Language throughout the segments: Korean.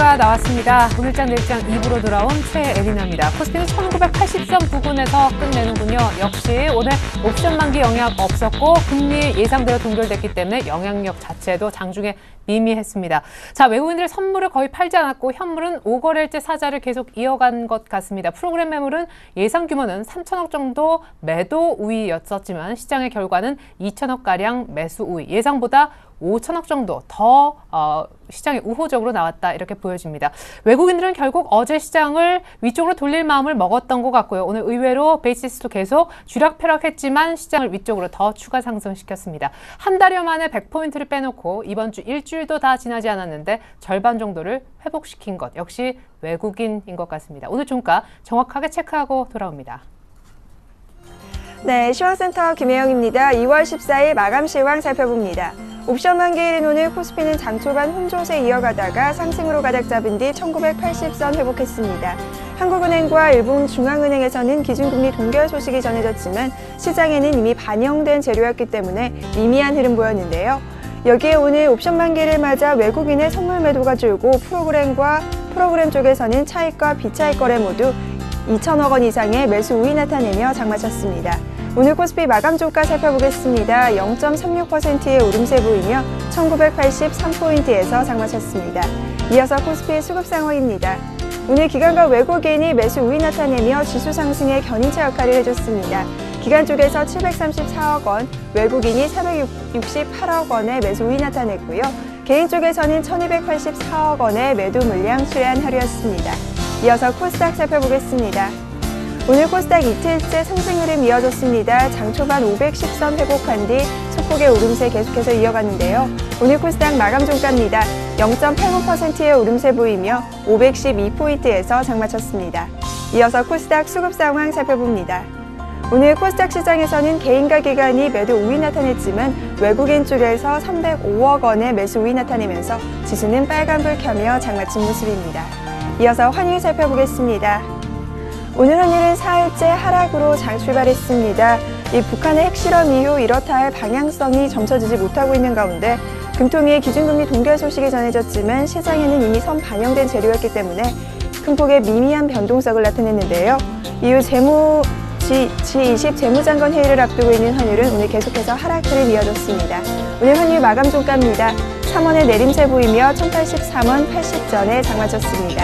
주가 나왔습니다. 오늘장 내일장 2부로 돌아온 최애리나입니다. 코스피는 1980선 부근에서 끝내는군요. 역시 오늘 옵션 만기 영향 없었고 금리 예상대로 동결됐기 때문에 영향력 자체도 장중에 미미했습니다. 자, 외국인들 선물을 거의 팔지 않았고 현물은 5거래일째 사자를 계속 이어간 것 같습니다. 프로그램 매물은 예상 규모는 3천억 정도 매도 우위였었지만 시장의 결과는 2천억가량 매수 우위, 예상보다 5천억 정도 더 시장이 우호적으로 나왔다, 이렇게 보여집니다. 외국인들은 결국 어제 시장을 위쪽으로 돌릴 마음을 먹었던 것 같고요. 오늘 의외로 베이시스도 계속 주락펴락했지만 시장을 위쪽으로 더 추가 상승시켰습니다. 한 달여 만에 100포인트를 빼놓고 이번 주 일주일도 다 지나지 않았는데 절반 정도를 회복시킨 것 역시 외국인인 것 같습니다. 오늘 종가 정확하게 체크하고 돌아옵니다. 네, 시황센터 김혜영입니다. 2월 14일 마감 시황 살펴봅니다. 옵션 만기일인 오늘 코스피는 장 초반 혼조세 이어가다가 상승으로 가닥 잡은 뒤 1980선 회복했습니다. 한국은행과 일본중앙은행에서는 기준금리 동결 소식이 전해졌지만 시장에는 이미 반영된 재료였기 때문에 미미한 흐름 보였는데요. 여기에 오늘 옵션 만기를 맞아 외국인의 선물 매도가 줄고 프로그램 쪽에서는 차익과 비차익 거래 모두 2천억 원 이상의 매수 우위 나타내며 장마쳤습니다. 오늘 코스피 마감 종가 살펴보겠습니다. 0.36%의 오름세 보이며 1983포인트에서 장마쳤습니다. 이어서 코스피 수급 상황입니다. 오늘 기관과 외국인이 매수 우위 나타내며 지수 상승의 견인차 역할을 해줬습니다. 기관 쪽에서 734억 원, 외국인이 468억 원의 매수 우위 나타냈고요. 개인 쪽에서는 1284억 원의 매도 물량 수혜한 하루였습니다. 이어서 코스닥 살펴보겠습니다. 오늘 코스닥 이틀째 상승 흐름 이어졌습니다. 장 초반 510선 회복한 뒤 소폭의 오름세 계속해서 이어갔는데요. 오늘 코스닥 마감 종가입니다. 0.89%의 오름세 보이며 512포인트에서 장마쳤습니다. 이어서 코스닥 수급 상황 살펴봅니다. 오늘 코스닥 시장에서는 개인과 기관이 매도 우위 나타냈지만 외국인 쪽에서 305억 원의 매수 우위 나타내면서 지수는 빨간불 켜며 장마친 모습입니다. 이어서 환율 살펴보겠습니다. 오늘 환율은 4일째 하락으로 장 출발했습니다. 이 북한의 핵실험 이후 이렇다 할 방향성이 점쳐지지 못하고 있는 가운데 금토미의 기준금리 동결 소식이 전해졌지만 시장에는 이미 선 반영된 재료였기 때문에 큰 폭의 미미한 변동성을 나타냈는데요. 이후 G20 재무장관 회의를 앞두고 있는 환율은 오늘 계속해서 하락 흐름 이어졌습니다. 오늘 환율 마감 종가입니다. 3원의 내림세 보이며 1083원 80전에 장마쳤습니다.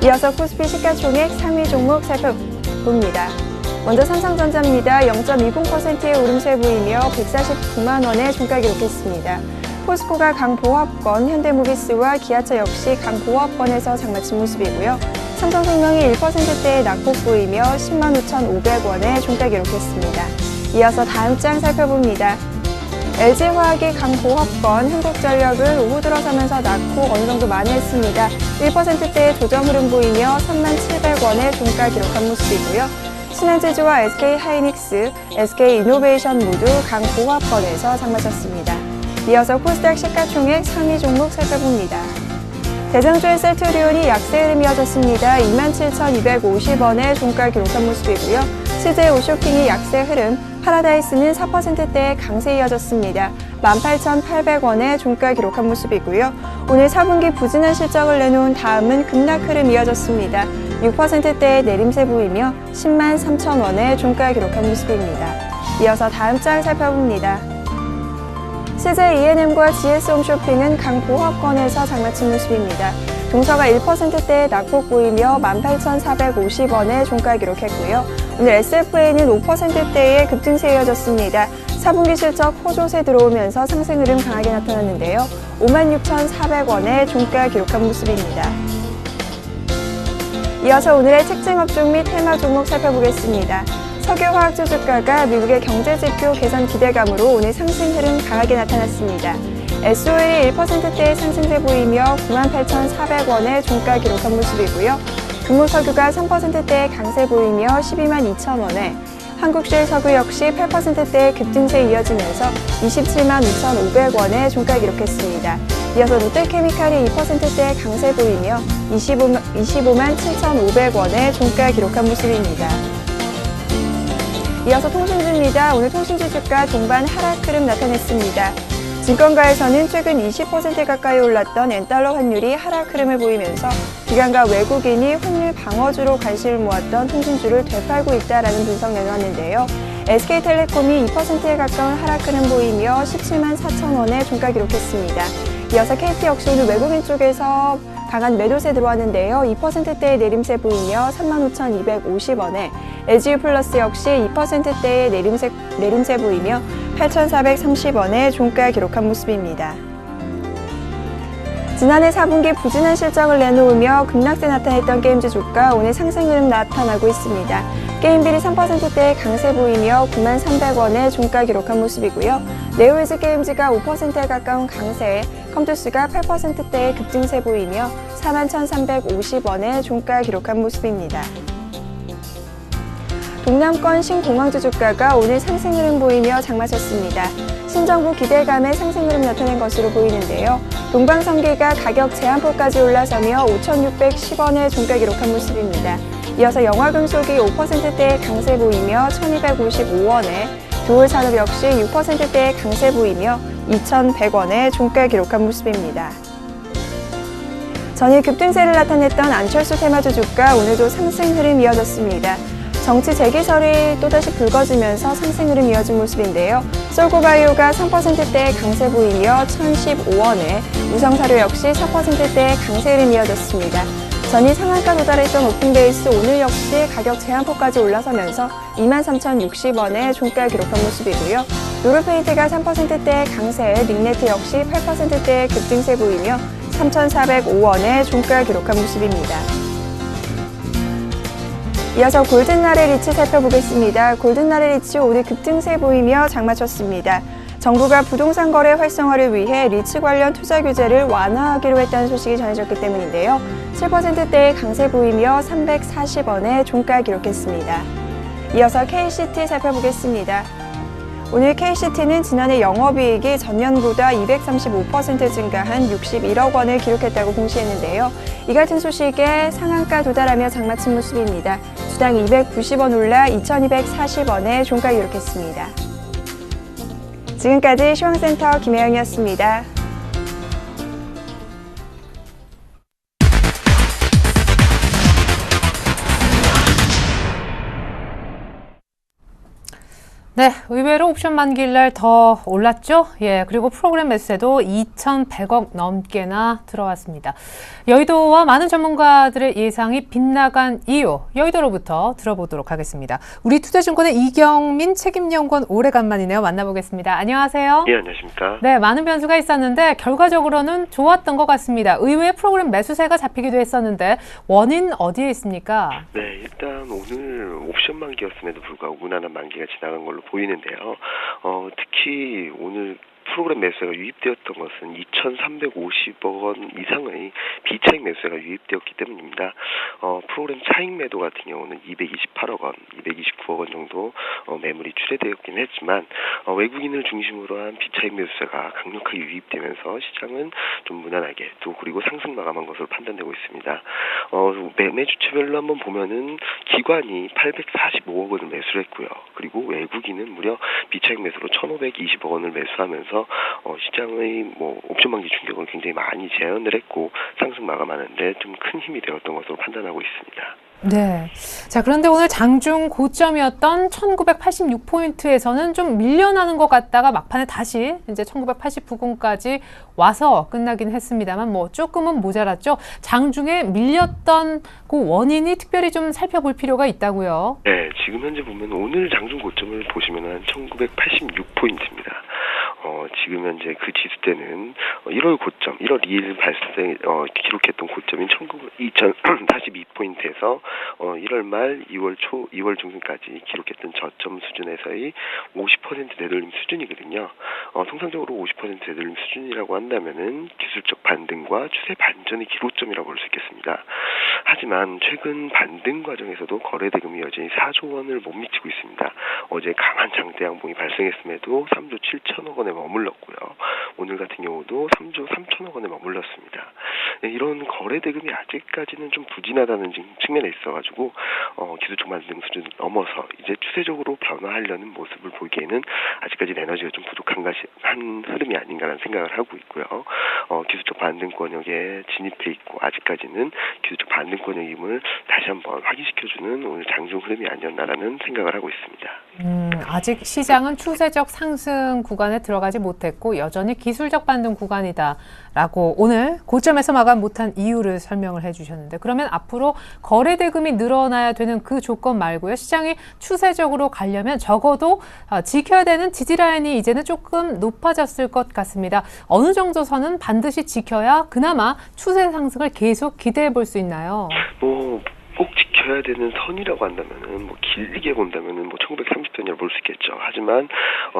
이어서 코스피 시가총액 상위 종목 살펴봅니다. 먼저 삼성전자입니다. 0.20%의 오름세 보이며 149만 원의 종가 기록했습니다. 포스코가 강보합권, 현대모비스와 기아차 역시 강보합권에서 장마친 모습이고요. 삼성생명이 1%대의 낙폭 보이며 10만 5,500원의 종가 기록했습니다. 이어서 다음 장 살펴봅니다. LG화학이 강보합권, 한국전력은 오후 들어서면서 낙폭 어느 정도 만회했습니다. 1%대의 조정 흐름 보이며 37,700원의 종가 기록한 모습이고요. 신한제주와 SK하이닉스, SK이노베이션 모두 강보합권에서 장마쳤습니다. 이어서 코스닥 시가총액 상위 종목 살펴봅니다. 대장주의 셀트리온이 약세 흐름 이어졌습니다. 27,250원의 종가 기록한 모습이고요. CJ 오쇼핑이 약세 흐름, 파라다이스는 4%대의 강세 이어졌습니다. 18,800원의 종가 기록한 모습이고요. 오늘 4분기 부진한 실적을 내놓은 다음은 급락 흐름 이어졌습니다. 6%대의 내림세 보이며 10만 3천원의 종가 기록한 모습입니다. 이어서 다음 장 살펴봅니다. CJ E&M과 GS홈쇼핑은 강보합권에서 장마친 모습입니다. 동서가 1%대의 낙폭 보이며 18,450원의 종가 기록했고요. 오늘 SFA는 5%대의 급등세 이어졌습니다. 4분기 실적 호조세 들어오면서 상승 흐름 강하게 나타났는데요. 56,400원의 종가 기록한 모습입니다. 이어서 오늘의 특징 업종 및 테마 종목 살펴보겠습니다. 석유화학주 주가가 미국의 경제지표 개선 기대감으로 오늘 상승 흐름 강하게 나타났습니다. SOL이 1%대의 상승세 보이며 98,400원의 종가 기록한 모습이고요. 금호석유가 3%대의 강세 보이며 122,200원에, 한국실석유 역시 8%대의 급등세 이어지면서 272,500원의 종가 기록했습니다. 이어서 롯데케미칼이 2%대의 강세 보이며 257,500원의 종가 기록한 모습입니다. 이어서 통신주입니다. 오늘 통신주 주가 종반 하락 흐름 나타냈습니다. 증권가에서는 최근 20% 가까이 올랐던 엔달러 환율이 하락 흐름을 보이면서 기관과 외국인이 환율 방어주로 관심을 모았던 통신주를 되팔고 있다라는 분석 내놓았는데요. SK텔레콤이 2%에 가까운 하락 흐름 보이며 17만 4천 원에 종가 기록했습니다. 이어서 KT 역시 오늘 외국인 쪽에서 강한 매도세 들어왔는데요. 2%대의 내림세 보이며 35,250원에 LGU 플러스 역시 2%대의 내림세 보이며 8,430원에 종가 기록한 모습입니다. 지난해 4분기 부진한 실적을 내놓으며 급락세 나타냈던 게임즈 주가 오늘 상승 흐름 나타나고 있습니다. 게임빌이 3%대의 강세 보이며 93,300원에 종가 기록한 모습이고요. 네오이즈 게임즈가 5%에 가까운 강세에 컴투스가 8%대의 급증세 보이며 41,350원에 종가 기록한 모습입니다. 동남권 신공항주 주가가 오늘 상승 흐름 보이며 장마쳤습니다. 신정부 기대감에 상승 흐름 나타낸 것으로 보이는데요. 동방성계가 가격 제한폭까지 올라서며 5,610원에 종가 기록한 모습입니다. 이어서 영화금속이 5%대의 강세 보이며 1,255원에 두올산업 역시 6%대의 강세 보이며 2,100원에 종가 기록한 모습입니다. 전일 급등세를 나타냈던 안철수 테마주 주가 오늘도 상승 흐름 이어졌습니다. 정치 재개설이 또다시 불거지면서 상승 흐름 이어진 모습인데요. 솔고바이오가 3%대의 강세 보이며 1,015원에 우성사료 역시 4%대의 강세 흐름 이어졌습니다. 전일 상한가 도달했던 오픈베이스 오늘 역시 가격 제한폭까지 올라서면서 23,060원에 종가 기록한 모습이고요. 노르페인트가 3%대의 강세에 닉네트 역시 8%대의 급등세 보이며 3,405원에 종가 기록한 모습입니다. 이어서 골든나레 리츠 살펴보겠습니다. 골든나레 리츠 오늘 급등세 보이며 장마쳤습니다. 정부가 부동산 거래 활성화를 위해 리츠 관련 투자 규제를 완화하기로 했다는 소식이 전해졌기 때문인데요. 7%대의 강세 보이며 340원에 종가 기록했습니다. 이어서 KCT 살펴보겠습니다. 오늘 KCT는 지난해 영업이익이 전년보다 235% 증가한 61억 원을 기록했다고 공시했는데요. 이 같은 소식에 상한가 도달하며 장마친 모습입니다. 주당 290원 올라 2,240원에 종가 기록했습니다. 지금까지 시황센터 김혜영이었습니다. 네, 의외로 옵션 만기일날 더 올랐죠? 예, 그리고 프로그램 매수세도 2,100억 넘게나 들어왔습니다. 여의도와 많은 전문가들의 예상이 빗나간 이유, 여의도로부터 들어보도록 하겠습니다. 우리 투자증권의 이경민 책임연구원 오래간만이네요. 만나보겠습니다. 안녕하세요. 예, 안녕하십니까. 네, 많은 변수가 있었는데 결과적으로는 좋았던 것 같습니다. 의외의 프로그램 매수세가 잡히기도 했었는데 원인 어디에 있습니까? 네, 일단 오늘 옵션 만기였음에도 불구하고 무난한 만기가 지나간 걸로 보이는데요. 특히 오늘 프로그램 매수세가 유입되었던 것은 2,350억 원 이상의 비차익 매수세가 유입되었기 때문입니다. 프로그램 차익 매도 같은 경우는 228억 원, 229억 원 정도 매물이 출회되었긴 했지만 외국인을 중심으로 한 비차익 매수세가 강력하게 유입되면서 시장은 좀 무난하게 또 그리고 상승 마감한 것으로 판단되고 있습니다. 매매 주체별로 한번 보면은 기관이 845억 원을 매수를 했고요. 그리고 외국인은 무려 비차익 매수로 1,520억 원을 매수하면서 시장의 옵션 만기 충격을 굉장히 많이 제한을 했고 상승 마감하는데 좀 큰 힘이 되었던 것으로 판단하고 있습니다. 네. 자, 그런데 오늘 장중 고점이었던 1986포인트에서는 좀 밀려나는 것 같다가 막판에 다시 이제 1989군까지 와서 끝나긴 했습니다만 조금은 모자랐죠. 장중에 밀렸던 그 원인이 특별히 좀 살펴볼 필요가 있다고요. 네, 지금 현재 보면 오늘 장중 고점을 보시면 한 1986포인트입니다. 지금 현재 그 지수 때는 1월 고점, 1월 2일 기록했던 고점인 2,042포인트에서 1월 말 2월 초, 2월 중순까지 기록했던 저점 수준에서의 50% 되돌림 수준이거든요. 통상적으로 50% 되돌림 수준이라고 한다면은 기술적 반등과 추세 반전의 기로점이라고 볼 수 있겠습니다. 하지만 최근 반등 과정에서도 거래 대금이 여전히 4조 원을 못 미치고 있습니다. 어제 강한 장대 양봉이 발생했음에도 3조 7천억 원에 머물렀고요. 오늘 같은 경우도 3조 3천억 원에 머물렀습니다. 네, 이런 거래 대금이 아직까지는 좀 부진하다는 측면에 있어가지고 기술적 반등 수준을 넘어서 이제 추세적으로 변화하려는 모습을 보기에는 아직까지 에너지가 좀 부족한 한 흐름이 아닌가라는 생각을 하고 있고요. 기술적 반등권역에 진입해 있고 아직까지는 기술적 반등권역임을 다시 한번 확인시켜주는 오늘 장중 흐름이 아니었나라는 생각을 하고 있습니다. 아직 시장은 추세적 상승 구간에 들어가지 못했고 여전히 기술적 반등 구간이다라고 오늘 고점에서 마감 못한 이유를 설명을 해주셨는데 그러면 앞으로 거래 대금이 늘어나야 되는 그 조건 말고요. 시장이 추세적으로 가려면 적어도 지켜야 되는 지지라인이 이제는 조금 높아졌을 것 같습니다. 어느 정도 선은 반드시 지켜야 그나마 추세 상승을 계속 기대해 볼 수 있나요? 꼭 지켜야 되는 선이라고 한다면은 길게 본다면은 1930선이라고 볼 수 있겠죠. 하지만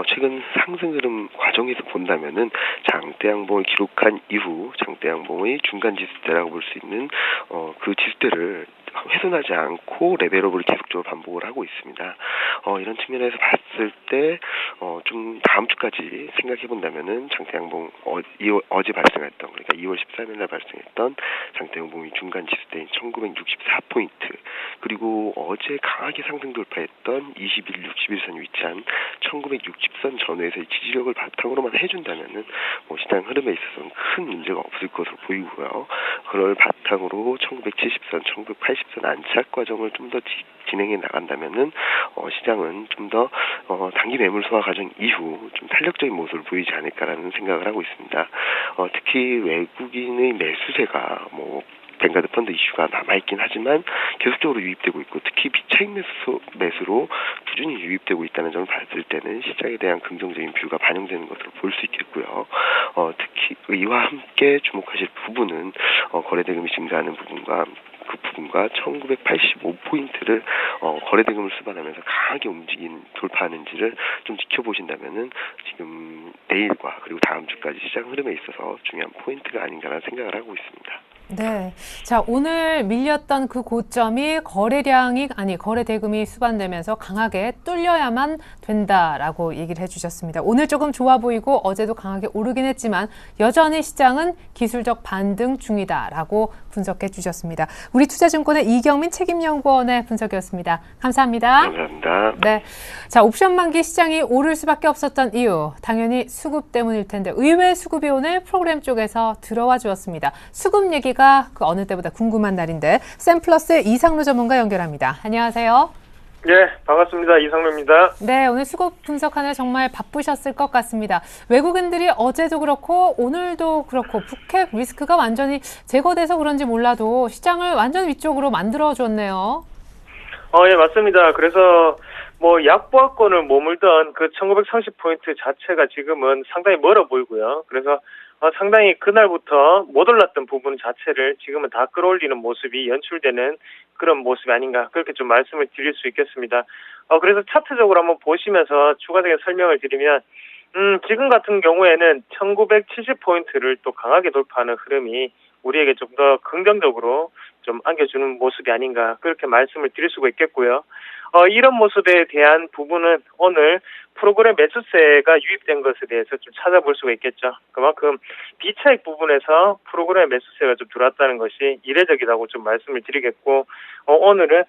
최근 상승 흐름 과정에서 본다면은 장대 양봉을 기록한 이후 장대 양봉의 중간 지수대라고 볼 수 있는 그 지수대를 훼손하지 않고 레벨업을 계속적으로 반복을 하고 있습니다. 이런 측면에서 봤을 때 좀 다음 주까지 생각해 본다면은 장대 양봉 어제 발생했던 그러니까 2월 13일 날 발생했던 장대 양봉의 중간 지수대인 1964포인트 그리고 어제 강하게 상승 돌파했던 21, 61선이 위치한 1960선 전후에서의 지지력을 바탕으로만 해준다면은 시장 흐름에 있어서는 큰 문제가 없을 것으로 보이고요. 그걸 바탕으로 1970선, 1980선 안착 과정을 좀 더 진행해 나간다면은 시장은 좀 더 단기 매물 소화 과정 이후 좀 탄력적인 모습을 보이지 않을까라는 생각을 하고 있습니다. 특히 외국인의 매수세가 뱅가드 펀드 이슈가 남아있긴 하지만 계속적으로 유입되고 있고 특히 비차익 매수로 꾸준히 유입되고 있다는 점을 봤을 때는 시장에 대한 긍정적인 뷰가 반영되는 것으로 볼 수 있겠고요. 특히 이와 함께 주목하실 부분은 거래대금이 증가하는 부분과 그 부분과 1985포인트를 거래대금을 수반하면서 강하게 돌파하는지를 좀 지켜보신다면은 지금 내일과 그리고 다음 주까지 시장 흐름에 있어서 중요한 포인트가 아닌가라는 생각을 하고 있습니다. 네. 자, 오늘 밀렸던 그 고점이 거래 대금이 수반되면서 강하게 뚫려야만 된다라고 얘기를 해주셨습니다. 오늘 조금 좋아 보이고 어제도 강하게 오르긴 했지만 여전히 시장은 기술적 반등 중이다라고 분석해 주셨습니다. 우리 투자증권의 이경민 책임연구원의 분석이었습니다. 감사합니다. 감사합니다. 네. 자, 옵션 만기 시장이 오를 수밖에 없었던 이유, 당연히 수급 때문일 텐데 의외 수급이 오늘 프로그램 쪽에서 들어와 주었습니다. 수급 얘기가 그 어느 때보다 궁금한 날인데 샘플러스의 이상로 전문가 연결합니다. 안녕하세요. 네, 반갑습니다. 이상로입니다. 네, 오늘 수급 분석하느라 정말 바쁘셨을 것 같습니다. 외국인들이 어제도 그렇고 오늘도 그렇고 북핵 리스크가 완전히 제거돼서 그런지 몰라도 시장을 완전 위쪽으로 만들어줬네요. 예, 맞습니다. 그래서 약보합권을 머물던 그 1930포인트 자체가 지금은 상당히 멀어 보이고요. 그래서 상당히 그날부터 못 올랐던 부분 자체를 지금은 다 끌어올리는 모습이 연출되는 그런 모습이 아닌가 그렇게 좀 말씀을 드릴 수 있겠습니다. 그래서 차트적으로 한번 보시면서 추가적인 설명을 드리면 지금 같은 경우에는 1970포인트를 또 강하게 돌파하는 흐름이 우리에게 좀 더 긍정적으로 좀 안겨주는 모습이 아닌가 그렇게 말씀을 드릴 수가 있겠고요. 이런 모습에 대한 부분은 오늘 프로그램 매수세가 유입된 것에 대해서 좀 찾아볼 수가 있겠죠. 그만큼 비차익 부분에서 프로그램 매수세가 좀 들어왔다는 것이 이례적이라고 좀 말씀을 드리겠고, 오늘은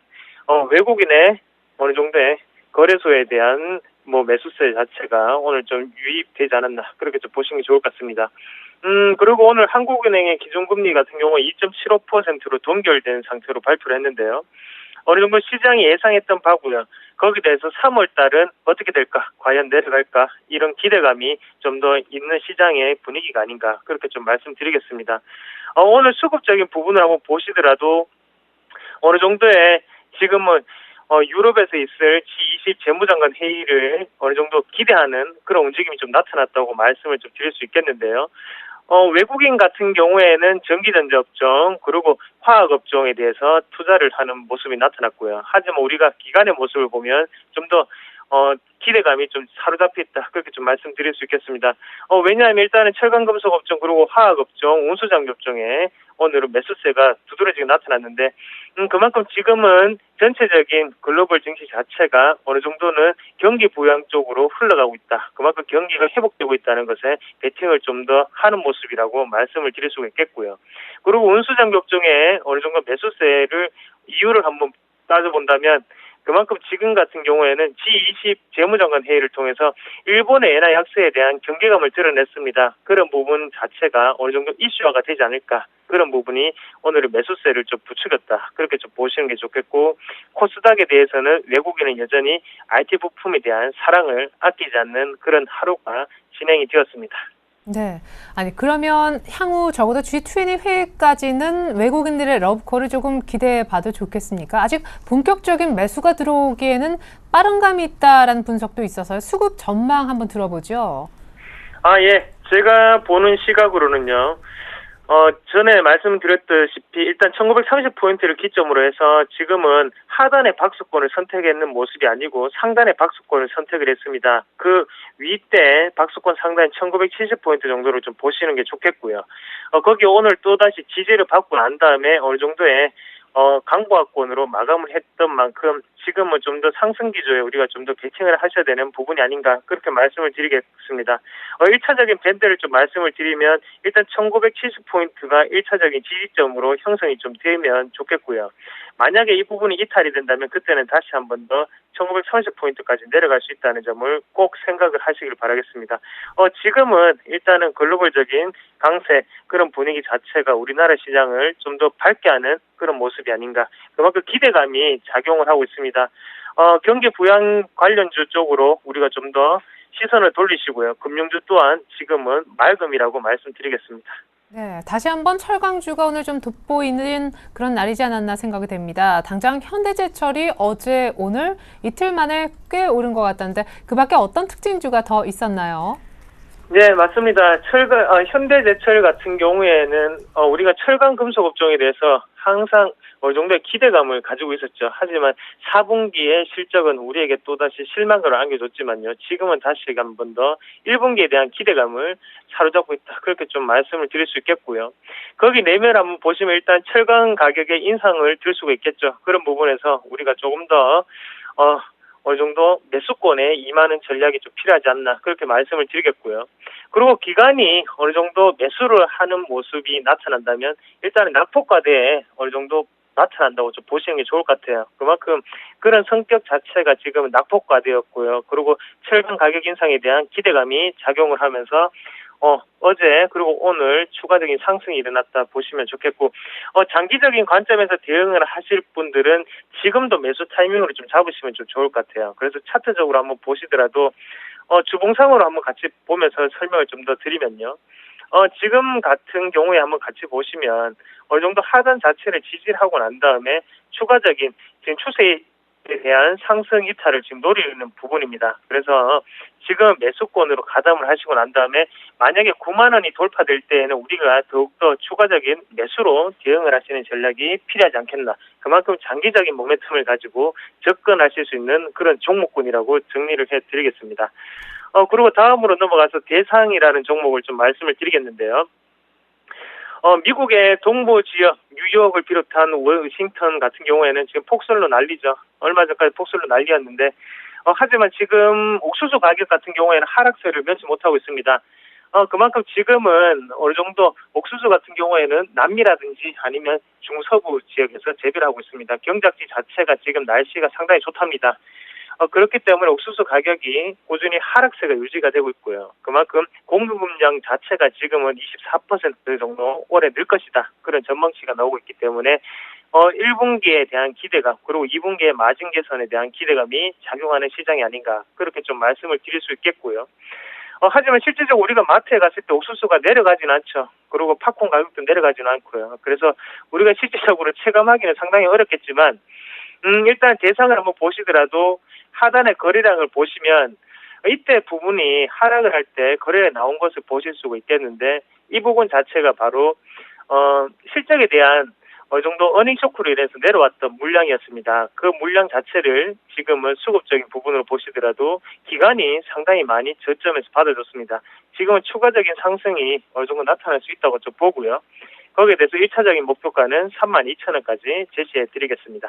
외국인의 어느 정도의 거래소에 대한 매수세 자체가 오늘 좀 유입되지 않았나 그렇게 좀 보시는 게 좋을 것 같습니다. 그리고 오늘 한국은행의 기준금리 같은 경우 2.75%로 동결된 상태로 발표를 했는데요. 어느 정도 시장이 예상했던 바고요. 거기에 대해서 3월 달은 어떻게 될까? 과연 내려갈까? 이런 기대감이 좀 더 있는 시장의 분위기가 아닌가 그렇게 좀 말씀드리겠습니다. 오늘 수급적인 부분을 한번 보시더라도 어느 정도의 지금은 유럽에서 있을 G20 재무장관 회의를 어느 정도 기대하는 그런 움직임이 좀 나타났다고 말씀을 좀 드릴 수 있겠는데요. 외국인 같은 경우에는 전기전자업종 그리고 화학업종에 대해서 투자를 하는 모습이 나타났고요. 하지만 우리가 기관의 모습을 보면 좀 더 기대감이 좀 사로잡혀 있다. 그렇게 좀 말씀드릴 수 있겠습니다. 왜냐하면 일단은 철강금속 업종 그리고 화학 업종, 운수장 업종에 오늘은 매수세가 두드러지게 나타났는데 그만큼 지금은 전체적인 글로벌 증시 자체가 어느 정도는 경기 부양 쪽으로 흘러가고 있다. 그만큼 경기가 회복되고 있다는 것에 베팅을 좀 더 하는 모습이라고 말씀을 드릴 수가 있겠고요. 그리고 운수장 업종에 어느 정도 매수세를 이유를 한번 따져본다면 그만큼 지금 같은 경우에는 G20 재무장관 회의를 통해서 일본의 엔화 약세에 대한 경계감을 드러냈습니다. 그런 부분 자체가 어느 정도 이슈화가 되지 않을까. 그런 부분이 오늘의 매수세를 좀 부추겼다. 그렇게 좀 보시는 게 좋겠고, 코스닥에 대해서는 외국인은 여전히 IT 부품에 대한 사랑을 아끼지 않는 그런 하루가 진행이 되었습니다. 네. 아니, 그러면 향후 적어도 G20 회의까지는 외국인들의 러브콜을 조금 기대해 봐도 좋겠습니까? 아직 본격적인 매수가 들어오기에는 빠른 감이 있다라는 분석도 있어서 수급 전망 한번 들어보죠. 예. 제가 보는 시각으로는요. 전에 말씀드렸다시피 일단 1930포인트를 기점으로 해서 지금은 하단의 박스권을 선택했는 모습이 아니고 상단의 박스권을 선택을 했습니다. 그 윗대 박스권 상단인 1970포인트 정도를 좀 보시는 게 좋겠고요. 거기 오늘 또다시 지지를 받고 난 다음에 어느 정도의 강보합권으로 마감을 했던 만큼 지금은 좀 더 상승 기조에 우리가 좀 더 베팅을 하셔야 되는 부분이 아닌가 그렇게 말씀을 드리겠습니다. 1차적인 밴드를 좀 말씀을 드리면 일단 1970포인트가 1차적인 지지점으로 형성이 좀 되면 좋겠고요. 만약에 이 부분이 이탈이 된다면 그때는 다시 한 번 더 1930포인트까지 내려갈 수 있다는 점을 꼭 생각을 하시길 바라겠습니다. 지금은 일단은 글로벌적인 강세 그런 분위기 자체가 우리나라 시장을 좀 더 밝게 하는 그런 모습이 아닌가. 그만큼 기대감이 작용을 하고 있습니다. 경기 부양 관련주 쪽으로 우리가 좀 더 시선을 돌리시고요. 금융주 또한 지금은 맑음이라고 말씀드리겠습니다. 네, 다시 한번 철강주가 오늘 좀 돋보이는 그런 날이지 않았나 생각이 됩니다. 당장 현대제철이 어제, 오늘 이틀 만에 꽤 오른 것 같던데 그 밖에 어떤 특징주가 더 있었나요? 네, 맞습니다. 현대제철 같은 경우에는 우리가 철강 금속 업종에 대해서 항상 어느 정도의 기대감을 가지고 있었죠. 하지만 4분기의 실적은 우리에게 또다시 실망감을 안겨줬지만요. 지금은 다시 한 번 더 1분기에 대한 기대감을 사로잡고 있다. 그렇게 좀 말씀을 드릴 수 있겠고요. 거기 내면 한번 보시면 일단 철강 가격의 인상을 들 수가 있겠죠. 그런 부분에서 우리가 조금 더 어느 정도 매수권에 임하는 전략이 좀 필요하지 않나 그렇게 말씀을 드리겠고요. 그리고 기관이 어느 정도 매수를 하는 모습이 나타난다면 일단은 낙폭과대에 어느 정도 나타난다고 좀 보시는 게 좋을 것 같아요. 그만큼 그런 성격 자체가 지금 낙폭과대였고요. 그리고 철강 가격 인상에 대한 기대감이 작용을 하면서 어제 그리고 오늘 추가적인 상승이 일어났다 보시면 좋겠고 장기적인 관점에서 대응을 하실 분들은 지금도 매수 타이밍으로 좀 잡으시면 좀 좋을 것 같아요. 그래서 차트적으로 한번 보시더라도 주봉상으로 한번 같이 보면서 설명을 좀 더 드리면요. 지금 같은 경우에 한번 같이 보시면 어느 정도 하단 자체를 지지를 하고 난 다음에 추가적인 지금 추세에 대한 상승 이탈을 지금 노리는 부분입니다. 그래서 지금 매수권으로 가담을 하시고 난 다음에 만약에 9만 원이 돌파될 때에는 우리가 더욱더 추가적인 매수로 대응을 하시는 전략이 필요하지 않겠나. 그만큼 장기적인 모멘텀을 가지고 접근하실 수 있는 그런 종목군이라고 정리를 해드리겠습니다. 그리고 다음으로 넘어가서 대상이라는 종목을 좀 말씀을 드리겠는데요. 미국의 동부 지역, 뉴욕을 비롯한 워싱턴 같은 경우에는 지금 폭설로 난리죠. 얼마 전까지 폭설로 난리였는데, 하지만 지금 옥수수 가격 같은 경우에는 하락세를 면치 못하고 있습니다. 그만큼 지금은 어느 정도 옥수수 같은 경우에는 남미라든지 아니면 중서부 지역에서 재배를 하고 있습니다. 경작지 자체가 지금 날씨가 상당히 좋답니다. 그렇기 때문에 옥수수 가격이 꾸준히 하락세가 유지가 되고 있고요. 그만큼 공급량 자체가 지금은 24% 정도 올해 늘 것이다. 그런 전망치가 나오고 있기 때문에 1분기에 대한 기대감 그리고 2분기의 마진 개선에 대한 기대감이 작용하는 시장이 아닌가 그렇게 좀 말씀을 드릴 수 있겠고요. 하지만 실질적으로 우리가 마트에 갔을 때 옥수수가 내려가진 않죠. 그리고 팝콘 가격도 내려가지는 않고요. 그래서 우리가 실질적으로 체감하기는 상당히 어렵겠지만 일단 대상을 한번 보시더라도 하단의 거래량을 보시면 이때 부분이 하락을 할 때 거래에 나온 것을 보실 수가 있겠는데 이 부분 자체가 바로 실적에 대한 어느 정도 어닝 쇼크로 인해서 내려왔던 물량이었습니다. 그 물량 자체를 지금은 수급적인 부분으로 보시더라도 기간이 상당히 많이 저점에서 받아줬습니다. 지금은 추가적인 상승이 어느 정도 나타날 수 있다고 좀 보고요. 거기에 대해서 1차적인 목표가는 32,000원까지 제시해 드리겠습니다.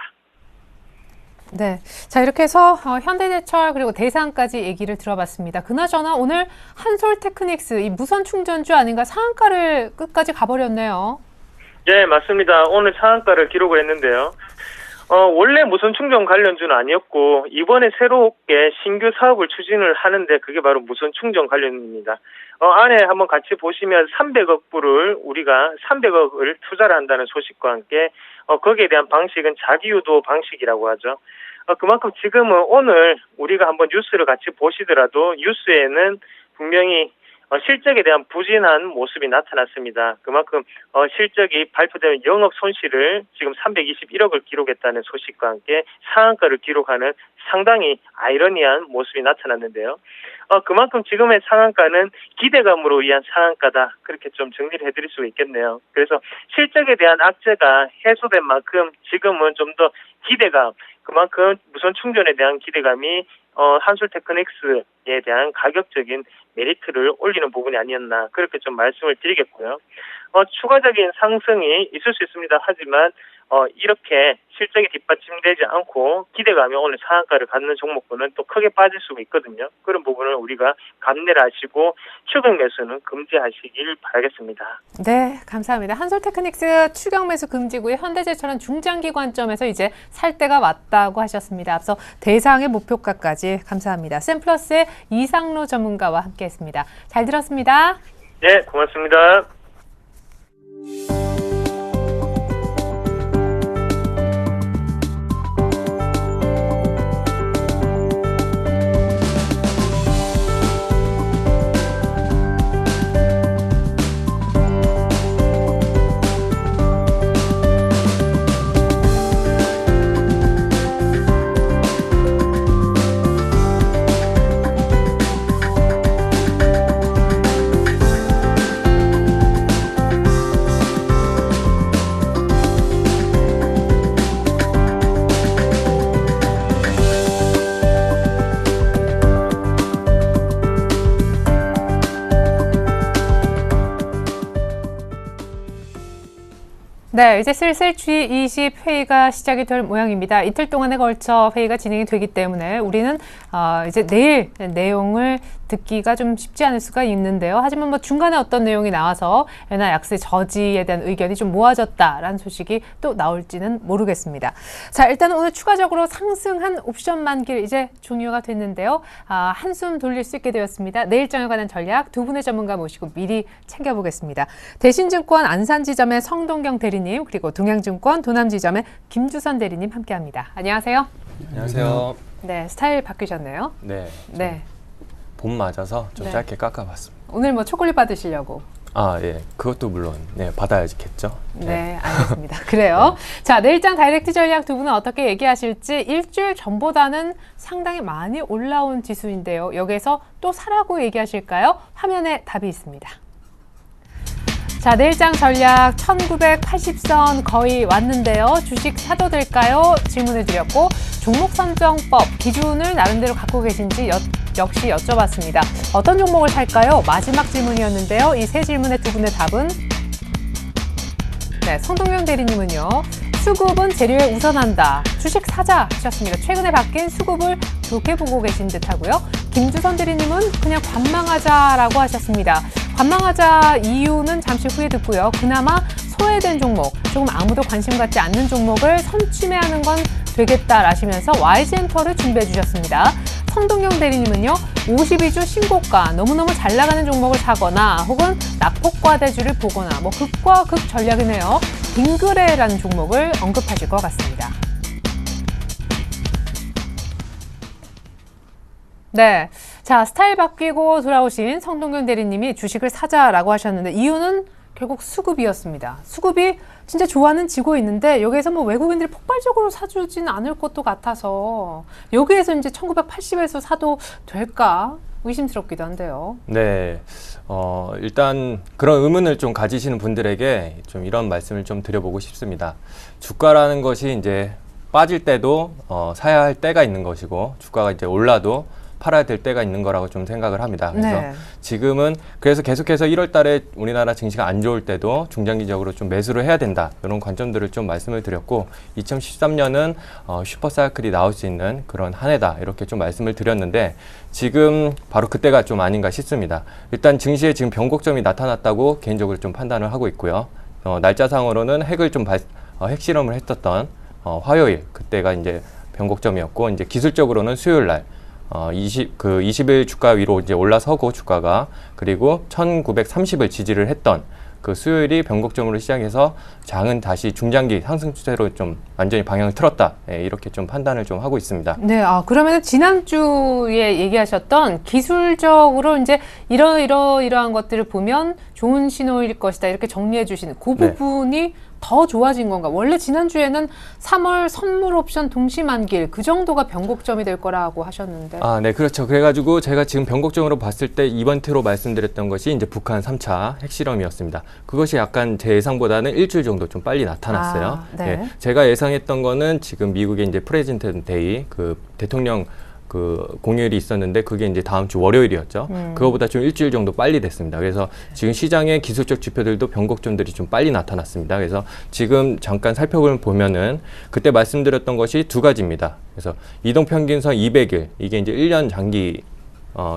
네. 자, 이렇게 해서 현대제철 그리고 대상까지 얘기를 들어봤습니다. 그나저나 오늘 한솔테크닉스 이 무선 충전주 아닌가 상한가를 끝까지 가버렸네요. 네, 맞습니다. 오늘 상한가를 기록을 했는데요. 원래 무선 충전 관련주는 아니었고 이번에 새롭게 신규 사업을 추진을 하는데 그게 바로 무선 충전 관련입니다. 안에 한번 같이 보시면 300억 불을 우리가 300억을 투자를 한다는 소식과 함께 거기에 대한 방식은 자기유도 방식이라고 하죠. 그만큼 지금은 오늘 우리가 한번 뉴스를 같이 보시더라도 뉴스에는 분명히 실적에 대한 부진한 모습이 나타났습니다. 그만큼 실적이 발표되면 영업 손실을 지금 321억을 기록했다는 소식과 함께 상한가를 기록하는 상당히 아이러니한 모습이 나타났는데요. 그만큼 지금의 상한가는 기대감으로 의한 상한가다. 그렇게 좀 정리를 해드릴 수가 있겠네요. 그래서 실적에 대한 악재가 해소된 만큼 지금은 좀 더 기대감, 그만큼 무선 충전에 대한 기대감이 한솔테크닉스에 대한 가격적인 메리트를 올리는 부분이 아니었나 그렇게 좀 말씀을 드리겠고요. 추가적인 상승이 있을 수 있습니다. 하지만 이렇게 실적이 뒷받침되지 않고 기대감이 오늘 상한가를 갖는 종목군은 또 크게 빠질 수가 있거든요. 그런 부분을 우리가 감내를 하시고 추격 매수는 금지하시길 바라겠습니다. 네, 감사합니다. 한솔테크닉스 추격 매수 금지고요. 현대제철은 중장기 관점에서 이제 살 때가 왔다고 하셨습니다. 앞서 대상의 목표가까지 감사합니다. 샘플러스의 이상로 전문가와 함께했습니다. 잘 들었습니다. 네, 고맙습니다. 네, 이제 슬슬 G20 회의가 시작이 될 모양입니다. 이틀 동안에 걸쳐 회의가 진행이 되기 때문에 우리는 이제 내일 내용을 듣기가 좀 쉽지 않을 수가 있는데요. 하지만 뭐 중간에 어떤 내용이 나와서 엔화 약세 저지에 대한 의견이 좀 모아졌다라는 소식이 또 나올지는 모르겠습니다. 자, 일단은 오늘 추가적으로 상승한 옵션 만기를 이제 종료가 됐는데요. 한숨 돌릴 수 있게 되었습니다. 내일장에 관한 전략 두 분의 전문가 모시고 미리 챙겨보겠습니다. 대신증권 안산지점의 성동경 대리님, 그리고 동양증권 도남지점의 김주선 대리님 함께합니다. 안녕하세요. 안녕하세요. 네, 스타일 바뀌셨네요. 네. 네. 봄 맞아서 좀 네. 짧게 깎아봤습니다. 오늘 뭐 초콜릿 받으시려고? 예. 그것도 물론 받아야겠죠. 네, 알겠습니다. 그래요. 네. 자, 내일장 다이렉트 전략 두 분은 어떻게 얘기하실지 일주일 전보다는 상당히 많이 올라온 지수인데요. 여기에서 또 사라고 얘기하실까요? 화면에 답이 있습니다. 자, 내일장 전략 1980선 거의 왔는데요. 주식 사도 될까요? 질문을 드렸고 종목 선정법 기준을 나름대로 갖고 계신지 역시 여쭤봤습니다. 어떤 종목을 살까요? 마지막 질문이었는데요. 이 세 질문의 두 분의 답은 네, 성동경 대리님은요. 수급은 재료에 우선한다. 주식 사자 하셨습니다. 최근에 바뀐 수급을 좋게 보고 계신 듯하고요. 김주선 대리님은 그냥 관망하자라고 하셨습니다. 관망하자 이유는 잠시 후에 듣고요. 그나마 소외된 종목, 조금 아무도 관심 갖지 않는 종목을 선취매하는 건 되겠다라시면서 YG엔터를 준비해 주셨습니다. 성동경 대리님은요. 52주 신고가, 너무너무 잘 나가는 종목을 사거나 혹은 낙폭과대주를 보거나 뭐 극과 극 전략이네요. 빙그레라는 종목을 언급하실 것 같습니다. 네, 자 스타일 바뀌고 돌아오신 성동경 대리님이 주식을 사자라고 하셨는데 이유는 결국 수급이었습니다. 수급이 진짜 좋아는 지고 있는데 여기에서 뭐 외국인들이 폭발적으로 사주진 않을 것도 같아서 여기에서 이제 1980에서 사도 될까? 의심스럽기도 한데요. 네, 일단 그런 의문을 좀 가지시는 분들에게 좀 이런 말씀을 좀 드려보고 싶습니다. 주가라는 것이 이제 빠질 때도 사야 할 때가 있는 것이고, 주가가 이제 올라도 팔아야 될 때가 있는 거라고 좀 생각을 합니다. 그래서 네. 지금은 그래서 계속해서 1월 달에 우리나라 증시가 안 좋을 때도 중장기적으로 좀 매수를 해야 된다. 이런 관점들을 좀 말씀을 드렸고, 2013년은 슈퍼사이클이 나올 수 있는 그런 한 해다. 이렇게 좀 말씀을 드렸는데, 지금 바로 그때가 좀 아닌가 싶습니다. 일단 증시에 지금 변곡점이 나타났다고 개인적으로 좀 판단을 하고 있고요. 날짜상으로는 핵을 좀 핵실험을 했었던 화요일, 그때가 이제 변곡점이었고, 이제 기술적으로는 수요일 날 20일 주가 위로 이제 올라서고 주가가, 그리고 1930을 지지를 했던 그 수요일이 변곡점으로 시작해서 장은 다시 중장기 상승 추세로 좀 완전히 방향을 틀었다. 예, 이렇게 좀 판단을 좀 하고 있습니다. 네, 그러면 지난주에 얘기하셨던 기술적으로 이제 이러한 것들을 보면 좋은 신호일 것이다. 이렇게 정리해 주시는 그 네. 부분이 더 좋아진 건가? 원래 지난주에는 3월 선물 옵션 동시 만기일 그 정도가 변곡점이 될 거라고 하셨는데. 네, 그렇죠. 그래가지고 제가 지금 변곡점으로 봤을 때 이번트로 말씀드렸던 것이 이제 북한 3차 핵실험이었습니다. 그것이 약간 제 예상보다는 일주일 정도 좀 빨리 나타났어요. 네. 예, 제가 예상했던 거는 지금 미국의 이제 프레젠트 데이, 그 대통령 그 공휴일이 있었는데 그게 이제 다음 주 월요일이었죠. 그거보다 좀 일주일 정도 빨리 됐습니다. 그래서 지금 시장의 기술적 지표들도 변곡점들이 좀 빨리 나타났습니다. 그래서 지금 잠깐 살펴보면은 그때 말씀드렸던 것이 두 가지입니다. 그래서 이동평균선 200일, 이게 이제 1년 장기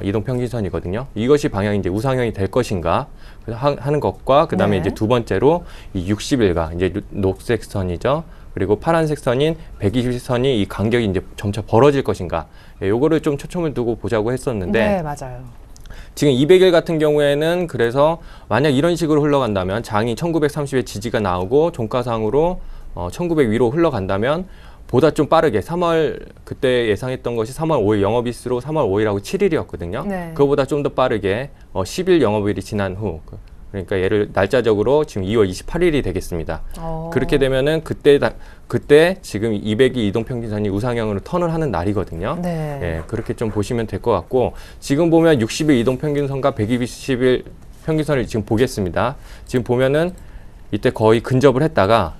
이동평균선이거든요. 이것이 방향이 이제 우상향이 될 것인가 하는 것과, 그 다음에 네. 이제 두 번째로 이 60일가, 이제 녹색 선이죠. 그리고 파란색 선인 120선이 이 간격이 이제 점차 벌어질 것인가. 예, 요거를 좀 초점을 두고 보자고 했었는데, 네, 맞아요. 지금 200일 같은 경우에는 그래서 만약 이런 식으로 흘러간다면 장이 1930의 지지가 나오고 종가상으로 1900 위로 흘러간다면 보다 좀 빠르게 3월, 그때 예상했던 것이 3월 5일 영업일수로 3월 5일하고 7일이었거든요. 네. 그거보다 좀 더 빠르게 10일 영업일이 지난 후, 그러니까 예를 날짜적으로 지금 2월 28일이 되겠습니다. 그렇게 되면은 그때 지금 200이 이동평균선이 우상향으로 턴을 하는 날이거든요. 네. 예, 그렇게 좀 보시면 될 것 같고, 지금 보면 60일 이동평균선과 120일 평균선을 지금 보겠습니다. 지금 보면은 이때 거의 근접을 했다가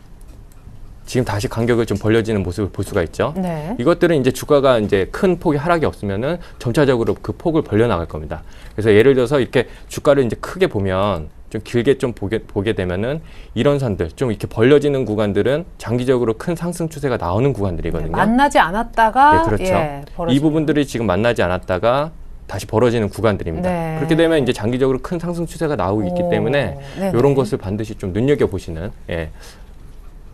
지금 다시 간격을 좀 벌려지는 모습을 볼 수가 있죠. 네. 이것들은 이제 주가가 이제 큰 폭의 하락이 없으면은 점차적으로 그 폭을 벌려나갈 겁니다. 그래서 예를 들어서 이렇게 주가를 이제 크게 보면, 좀 길게 좀 보게 되면은 이런 선들, 좀 이렇게 벌려지는 구간들은 장기적으로 큰 상승 추세가 나오는 구간들이거든요. 만나지 않았다가 네, 그렇죠. 이 벌어지는. 부분들이 지금 만나지 않았다가 다시 벌어지는 구간들입니다. 네. 그렇게 되면 이제 장기적으로 큰 상승 추세가 나오고 있기 때문에 네네. 이런 것을 반드시 좀 눈여겨보시는,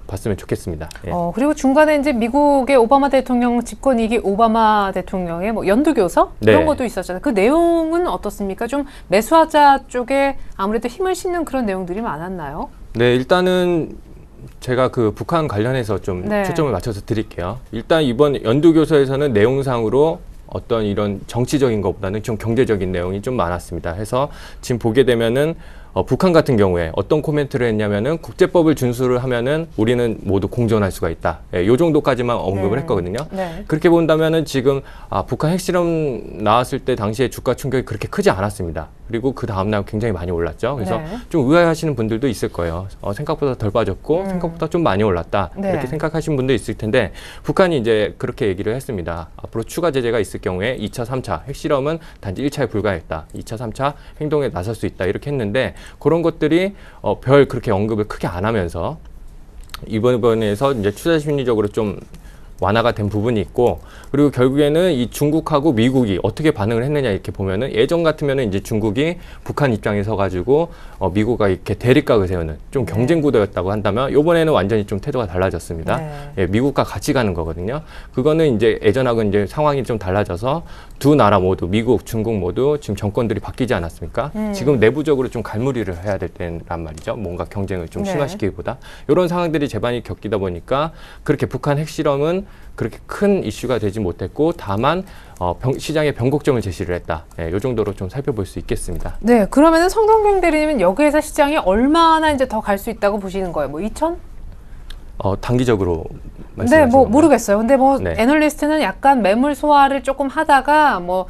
봤으면 좋겠습니다. 예. 그리고 중간에 이제 미국의 오바마 대통령 집권 2기 오바마 대통령의 뭐 연두교서 네. 이런 것도 있었잖아요. 그 내용은 어떻습니까? 좀 매수하자 쪽에 아무래도 힘을 싣는 그런 내용들이 많았나요? 네, 일단은 제가 그 북한 관련해서 좀 네. 초점을 맞춰서 드릴게요. 일단 이번 연두교서에서는 내용상으로 어떤 이런 정치적인 것보다는 좀 경제적인 내용이 좀 많았습니다. 해서 지금 보게 되면은 북한 같은 경우에 어떤 코멘트를 했냐면은 국제법을 준수를 하면은 우리는 모두 공존할 수가 있다. 요 정도까지만 언급을 했거든요. 네. 그렇게 본다면은 지금 북한 핵실험 나왔을 때 당시에 주가 충격이 그렇게 크지 않았습니다. 그리고 그 다음날 굉장히 많이 올랐죠. 그래서 네. 좀 의아해하시는 분들도 있을 거예요. 생각보다 덜 빠졌고 생각보다 좀 많이 올랐다. 네. 이렇게 생각하시는 분도 있을 텐데, 북한이 이제 그렇게 얘기를 했습니다. 앞으로 추가 제재가 있을 경우에 2차, 3차 핵실험은 단지 1차에 불과했다. 2차, 3차 행동에 나설 수 있다. 이렇게 했는데, 그런 것들이 별 그렇게 언급을 크게 안 하면서 이번에서 이제 투자 심리적으로 좀 완화가 된 부분이 있고, 그리고 결국에는 이 중국하고 미국이 어떻게 반응을 했느냐 이렇게 보면은, 예전 같으면은 이제 중국이 북한 입장에 서 가지고 미국과 이렇게 대립각을 세우는 좀 경쟁 구도였다고 한다면, 이번에는 완전히 좀 태도가 달라졌습니다. 네. 예, 미국과 같이 가는 거거든요. 그거는 이제 예전하고는 이제 상황이 좀 달라져서 두 나라 모두, 미국, 중국 모두 지금 정권들이 바뀌지 않았습니까? 지금 내부적으로 좀 갈무리를 해야 될 때란 말이죠. 뭔가 경쟁을 좀 네. 심화시키기보다. 이런 상황들이 제반이 겪이다 보니까 그렇게 북한 핵실험은 그렇게 큰 이슈가 되지 못했고, 다만 시장의 변곡점을 제시를 했다. 이 정도로 좀 살펴볼 수 있겠습니다. 네, 그러면은 성동경 대리님은 여기에서 시장이 얼마나 이제 더 갈 수 있다고 보시는 거예요? 뭐 2천? 단기적으로 네, 말씀하시는 뭐 건가요? 모르겠어요. 근데 뭐 네. 애널리스트는 약간 매물 소화를 조금 하다가 뭐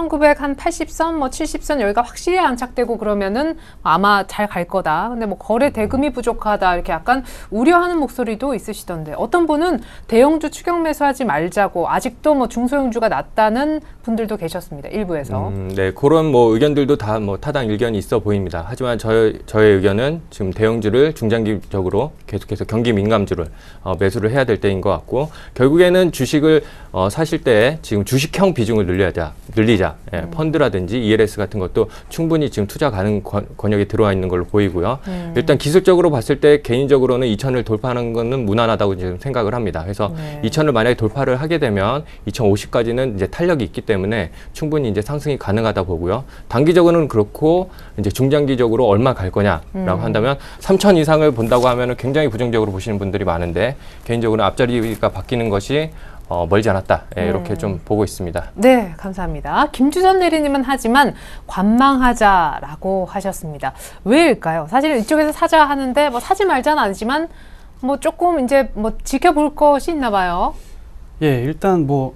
1980선, 뭐 70선 여기가 확실히 안착되고 그러면은 아마 잘 갈 거다. 근데 뭐 거래 대금이 부족하다 이렇게 약간 우려하는 목소리도 있으시던데 어떤 분은 대형주 추격 매수하지 말자고 아직도 뭐 중소형주가 낫다는 분들도 계셨습니다. 일부에서. 네, 그런 뭐 의견들도 다 뭐 타당 의견이 있어 보입니다. 하지만 저의 의견은 지금 대형주를 중장기적으로 계속해서 경기 민감주를 매수를 해야 될 때인 것 같고 결국에는 주식을 사실 때 지금 주식형 비중을 늘리자. 예, 펀드라든지 ELS 같은 것도 충분히 지금 투자 가능 권역에 들어와 있는 걸로 보이고요. 일단 기술적으로 봤을 때 개인적으로는 2,000을 돌파하는 것은 무난하다고 지금 생각을 합니다. 그래서 2,000을 만약에 돌파를 하게 되면 2,050까지는 이제 탄력이 있기 때문에 충분히 이제 상승이 가능하다 보고요. 단기적으로는 그렇고 이제 중장기적으로 얼마 갈 거냐라고 한다면 3,000 이상을 본다고 하면은 굉장히 부정적으로 보시는 분들이 많은데 개인적으로 앞자리가 바뀌는 것이 멀지 않았다. 예, 이렇게 좀 보고 있습니다. 네, 감사합니다. 김주선 내리님은 하지만 관망하자라고 하셨습니다. 왜일까요? 사실 이쪽에서 사자 하는데 뭐 사지 말자는 아니지만 뭐 조금 이제 뭐 지켜볼 것이 있나 봐요. 예, 일단 뭐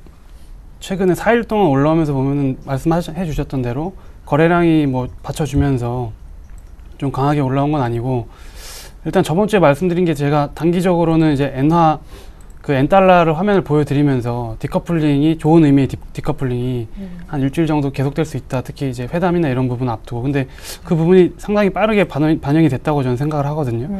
최근에 4일 동안 올라오면서 보면은 말씀해 주셨던 대로 거래량이 뭐 받쳐주면서 좀 강하게 올라온 건 아니고 일단 저번 주에 말씀드린 게 제가 단기적으로는 이제 엔화 그 엔달러를 화면을 보여드리면서 디커플링이 좋은 의미의 디커플링이 한 일주일 정도 계속될 수 있다. 특히 이제 회담이나 이런 부분 앞두고. 근데 그 부분이 상당히 빠르게 반영이 됐다고 저는 생각을 하거든요.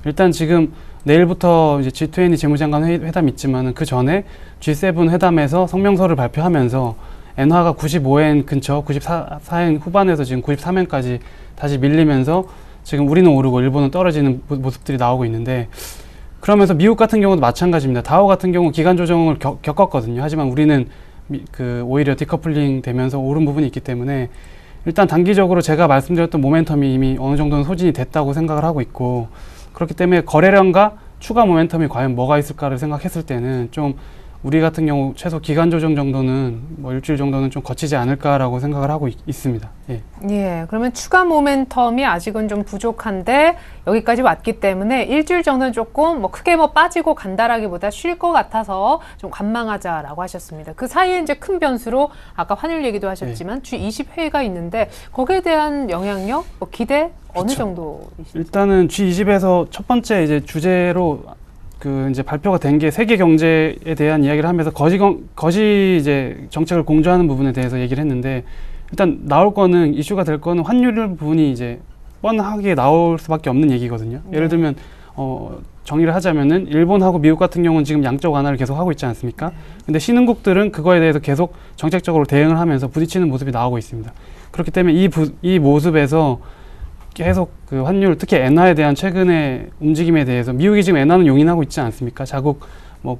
일단 지금 내일부터 이제 G20 재무장관 회담이 있지만은 그 전에 G7 회담에서 성명서를 발표하면서 엔화가 95엔 근처, 94엔 후반에서 지금 93엔까지 다시 밀리면서 지금 우리는 오르고 일본은 떨어지는 모습들이 나오고 있는데 그러면서 미국 같은 경우도 마찬가지입니다. 다우 같은 경우 기간 조정을 겪었거든요. 하지만 우리는 오히려 디커플링 되면서 오른 부분이 있기 때문에 일단 단기적으로 제가 말씀드렸던 모멘텀이 이미 어느 정도는 소진이 됐다고 생각을 하고 있고 그렇기 때문에 거래량과 추가 모멘텀이 과연 뭐가 있을까를 생각했을 때는 좀 우리 같은 경우 최소 기간 조정 정도는 뭐 일주일 정도는 좀 거치지 않을까라고 생각을 하고 있습니다. 예. 예, 그러면 추가 모멘텀이 아직은 좀 부족한데 여기까지 왔기 때문에 일주일 정도는 조금 뭐 크게 뭐 빠지고 간다라기보다 쉴 것 같아서 좀 관망하자라고 하셨습니다. 그 사이에 이제 큰 변수로 아까 환율 얘기도 하셨지만 G20 회의가 있는데 거기에 대한 영향력, 뭐 기대 어느 정도이신지? 일단은 G20에서 첫 번째 이제 주제로 그 이제 발표가 된 게 세계 경제에 대한 이야기를 하면서 거시 이제 정책을 공조하는 부분에 대해서 얘기를 했는데 일단 나올 거는 이슈가 될 거는 환율 부분이 이제 뻔하게 나올 수밖에 없는 얘기거든요. 예를 들면 정의를 하자면은 일본하고 미국 같은 경우는 지금 양적 완화를 계속 하고 있지 않습니까? 근데 신흥국들은 그거에 대해서 계속 정책적으로 대응을 하면서 부딪히는 모습이 나오고 있습니다. 그렇기 때문에 이 모습에서 계속 그 환율, 특히 엔화에 대한 최근의 움직임에 대해서 미국이 지금 엔화는 용인하고 있지 않습니까? 자국 뭐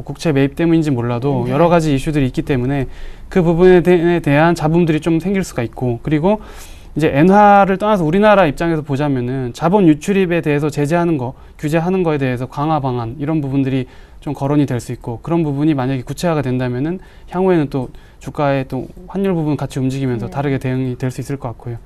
국채 매입 때문인지 몰라도 여러 가지 이슈들이 있기 때문에 그 부분에 대한 잡음들이 좀 생길 수가 있고 그리고 이제 엔화를 떠나서 우리나라 입장에서 보자면은 자본 유출입에 대해서 제재하는 거, 규제하는 거에 대해서 강화 방안 이런 부분들이 좀 거론이 될 수 있고 그런 부분이 만약에 구체화가 된다면은 향후에는 또 주가의 또 환율 부분 같이 움직이면서 다르게 대응이 될 수 있을 것 같고요.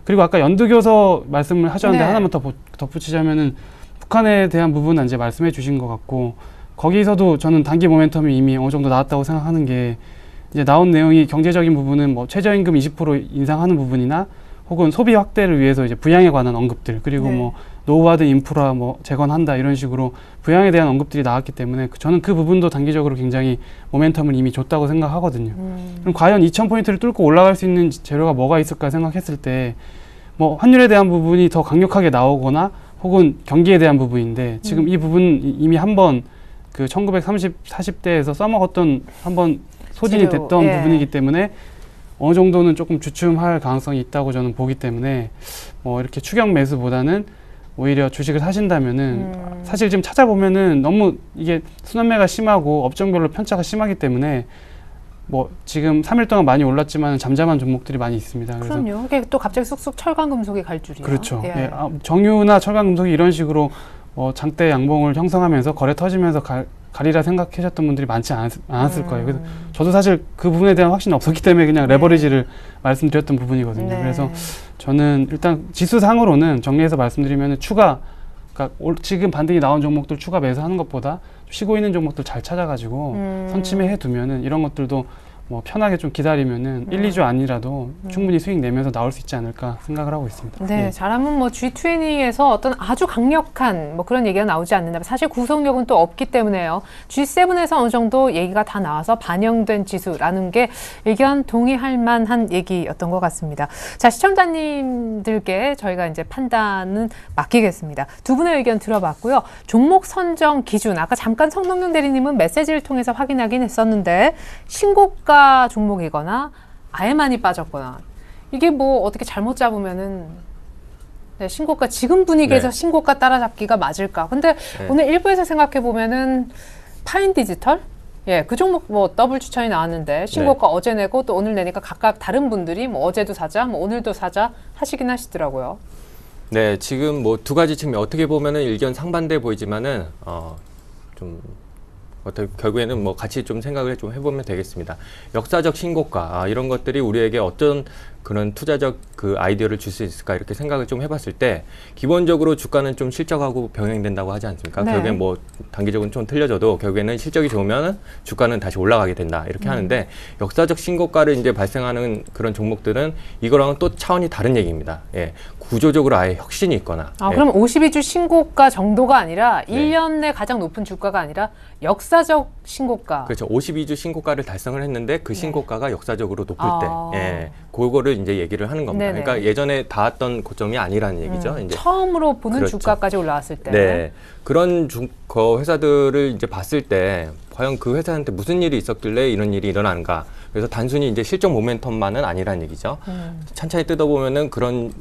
그리고 아까 연두교서 말씀을 하셨는데 하나만 더 덧붙이자면은 북한에 대한 부분은 이제 말씀해 주신 것 같고 거기서도 저는 단기 모멘텀이 이미 어느 정도 나왔다고 생각하는 게 이제 나온 내용이 경제적인 부분은 뭐 최저임금 20% 인상하는 부분이나 혹은 소비 확대를 위해서 이제 부양에 관한 언급들 그리고 뭐 노후화된 인프라 뭐 재건한다 이런 식으로 부양에 대한 언급들이 나왔기 때문에 저는 그 부분도 단기적으로 굉장히 모멘텀을 이미 줬다고 생각하거든요. 그럼 과연 2000포인트를 뚫고 올라갈 수 있는 재료가 뭐가 있을까 생각했을 때 뭐 환율에 대한 부분이 더 강력하게 나오거나 혹은 경기에 대한 부분인데 지금 이 부분 이미 한번 그 1940대에서 써먹었던 한번 소진이 됐던 부분이기 때문에 어느 정도는 조금 주춤할 가능성이 있다고 저는 보기 때문에 뭐 이렇게 추격 매수보다는 오히려 주식을 사신다면은 사실 지금 찾아보면은 너무 이게 순환매가 심하고 업종별로 편차가 심하기 때문에 뭐 지금 3일 동안 많이 올랐지만 잠잠한 종목들이 많이 있습니다. 그래서 그럼요. 이게 또 갑자기 쑥쑥 철강금속이 갈 줄이야. 그렇죠. 예. 정유나 철강금속이 이런 식으로 장대 양봉을 형성하면서 거래 터지면서 가리라 생각하셨던 분들이 많지 않았을 거예요. 그래서 저도 사실 그 부분에 대한 확신이 없었기 때문에 그냥 레버리지를 말씀드렸던 부분이거든요. 그래서 저는 일단 지수상으로는 정리해서 말씀드리면 그러니까 지금 반등이 나온 종목들 추가 매수하는 것보다 쉬고 있는 종목들 잘 찾아가지고 선침해 두면은 이런 것들도 뭐 편하게 좀 기다리면은 1, 2주 아니라도 충분히 수익 내면서 나올 수 있지 않을까 생각을 하고 있습니다. 네, 잘하면 뭐 G20에서 어떤 아주 강력한 뭐 그런 얘기가 나오지 않는다. 사실 구속력은 또 없기 때문에요. G7에서 어느 정도 얘기가 다 나와서 반영된 지수라는 게 의견 동의할 만한 얘기였던 것 같습니다. 자, 시청자님들께 저희가 이제 판단은 맡기겠습니다. 두 분의 의견 들어봤고요. 종목 선정 기준, 아까 잠깐 성동용 대리님은 메시지를 통해서 확인하긴 했었는데 신고가 종목이거나 아예 많이 빠졌거나 이게 뭐 어떻게 잘못 잡으면은 네, 신고가 지금 분위기에서 네. 신고가 따라잡기가 맞을까? 근데 네. 오늘 일부에서 생각해 보면은 파인 디지털 예, 그 종목 뭐 더블 추천이 나왔는데 신고가 어제 내고 또 오늘 내니까 각각 다른 분들이 뭐 어제도 사자, 뭐 오늘도 사자 하시긴 하시더라고요. 네, 지금 뭐 두 가지 측면 어떻게 보면은 의견 상반돼 보이지만은 좀 어떻게 결국에는 뭐 같이 좀 생각을 좀 해보면 되겠습니다. 역사적 신고가 이런 것들이 우리에게 어떤 그런 투자적 그 아이디어를 줄 수 있을까 이렇게 생각을 좀 해봤을 때 기본적으로 주가는 좀 실적하고 병행된다고 하지 않습니까? 네. 결국엔 뭐 단기적으로는 좀 틀려져도 결국에는 실적이 좋으면 주가는 다시 올라가게 된다 이렇게 하는데 역사적 신고가를 이제 발생하는 그런 종목들은 이거랑은 또 차원이 다른 얘기입니다. 예, 구조적으로 아예 혁신이 있거나 예. 그럼 52주 신고가 정도가 아니라 네. 1년 내 가장 높은 주가가 아니라 역사적 신고가. 그렇죠. 52주 신고가를 달성을 했는데 그 신고가가 역사적으로 높을 아. 때, 예, 그거를 이제 얘기를 하는 겁니다. 네네. 그러니까 예전에 닿았던 고점이 아니라는 얘기죠. 이제 처음으로 보는 그렇죠. 주가까지 올라왔을 때. 네, 그런 회사들을 이제 봤을 때 과연 그 회사한테 무슨 일이 있었길래 이런 일이 일어나는가. 그래서 단순히 이제 실적 모멘텀만은 아니라는 얘기죠. 천천히 뜯어보면은 그런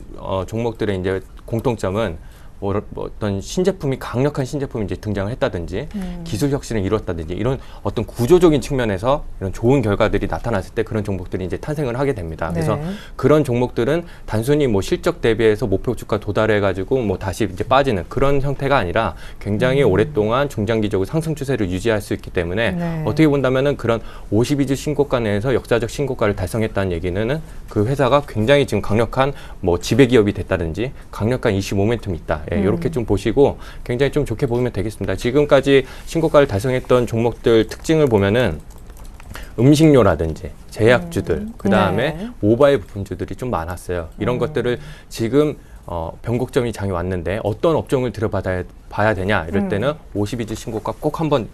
종목들의 이제 공통점은 뭐 어떤 신제품이 강력한 신제품이 이제 등장을 했다든지 기술 혁신을 이뤘다든지 이런 어떤 구조적인 측면에서 이런 좋은 결과들이 나타났을 때 그런 종목들이 이제 탄생을 하게 됩니다. 그래서 네. 그런 종목들은 단순히 뭐 실적 대비해서 목표 주가 도달해 가지고 뭐 다시 이제 빠지는 그런 형태가 아니라 굉장히 오랫동안 중장기적으로 상승 추세를 유지할 수 있기 때문에 네. 어떻게 본다면은 그런 52주 신고가 내에서 역사적 신고가를 달성했다는 얘기는 그 회사가 굉장히 지금 강력한 뭐 지배 기업이 됐다든지 강력한 이슈 모멘텀이 있다. 예, 이렇게 좀 보시고 굉장히 좀 좋게 보면 되겠습니다. 지금까지 신고가를 달성했던 종목들 특징을 보면은 음식료라든지 제약주들, 그 다음에 네. 모바일 부품주들이 좀 많았어요. 이런 것들을 지금 변곡점이 장이 왔는데 어떤 업종을 들여봐야 되냐 이럴 때는 52주 신고가 꼭 한번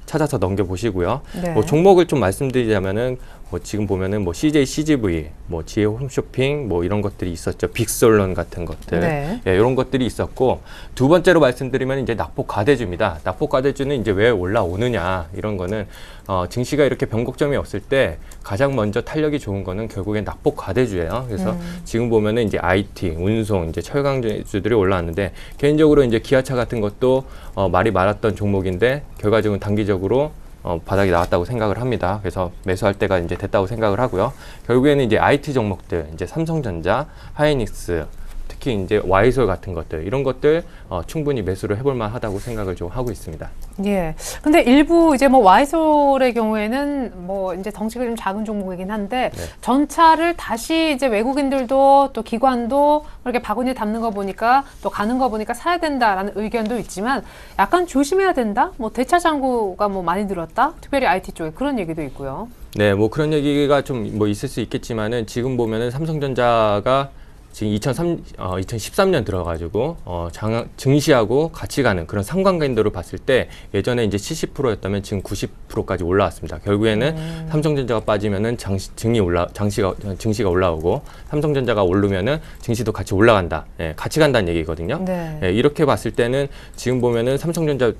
찾아서 넘겨보시고요. 네. 뭐 종목을 좀 말씀드리자면은 뭐 지금 보면은 뭐 CJ CGV, 뭐 지혜 홈쇼핑 뭐 이런 것들이 있었죠. 빅솔론 같은 것들, 네. 예, 이런 것들이 있었고 두 번째로 말씀드리면 이제 낙폭 과대주입니다. 낙폭 과대주는 이제 왜 올라오느냐 이런 거는 증시가 이렇게 변곡점이 없을 때 가장 먼저 탄력이 좋은 거는 결국엔 낙폭 과대주예요. 그래서 지금 보면은 이제 IT, 운송, 이제 철강주들이 올라왔는데 개인적으로 이제 기아차 같은 것도 말이 많았던 종목인데 결과적으로 단기적으로 바닥이 나왔다고 생각을 합니다. 그래서 매수할 때가 이제 됐다고 생각을 하고요. 결국에는 이제 IT 종목들, 이제 삼성전자, 하이닉스, 특히 이제 와이솔 같은 것들 이런 것들 충분히 매수를 해볼 만하다고 생각을 좀 하고 있습니다. 예. 근데 일부 이제 뭐 와이솔의 경우에는 뭐 이제 덩치가 좀 작은 종목이긴 한데 네. 전차를 다시 이제 외국인들도 또 기관도 이렇게 바구니에 담는 거 보니까 또 가는 거 보니까 사야 된다라는 의견도 있지만 약간 조심해야 된다. 뭐 대차 잔고가 뭐 많이 늘었다. 특별히 IT 쪽에 그런 얘기도 있고요. 네, 뭐 그런 얘기가 좀 뭐 있을 수 있겠지만은 지금 보면은 삼성전자가 지금 2013년 들어가지고 증시하고 같이 가는 그런 상관관계도를 봤을 때 예전에 이제 70%였다면 지금 90%까지 올라왔습니다. 결국에는 삼성전자가 빠지면은 증시가 올라오고 삼성전자가 오르면은 증시도 같이 올라간다. 예, 같이 간다는 얘기거든요. 네. 예, 이렇게 봤을 때는 지금 보면은 삼성전자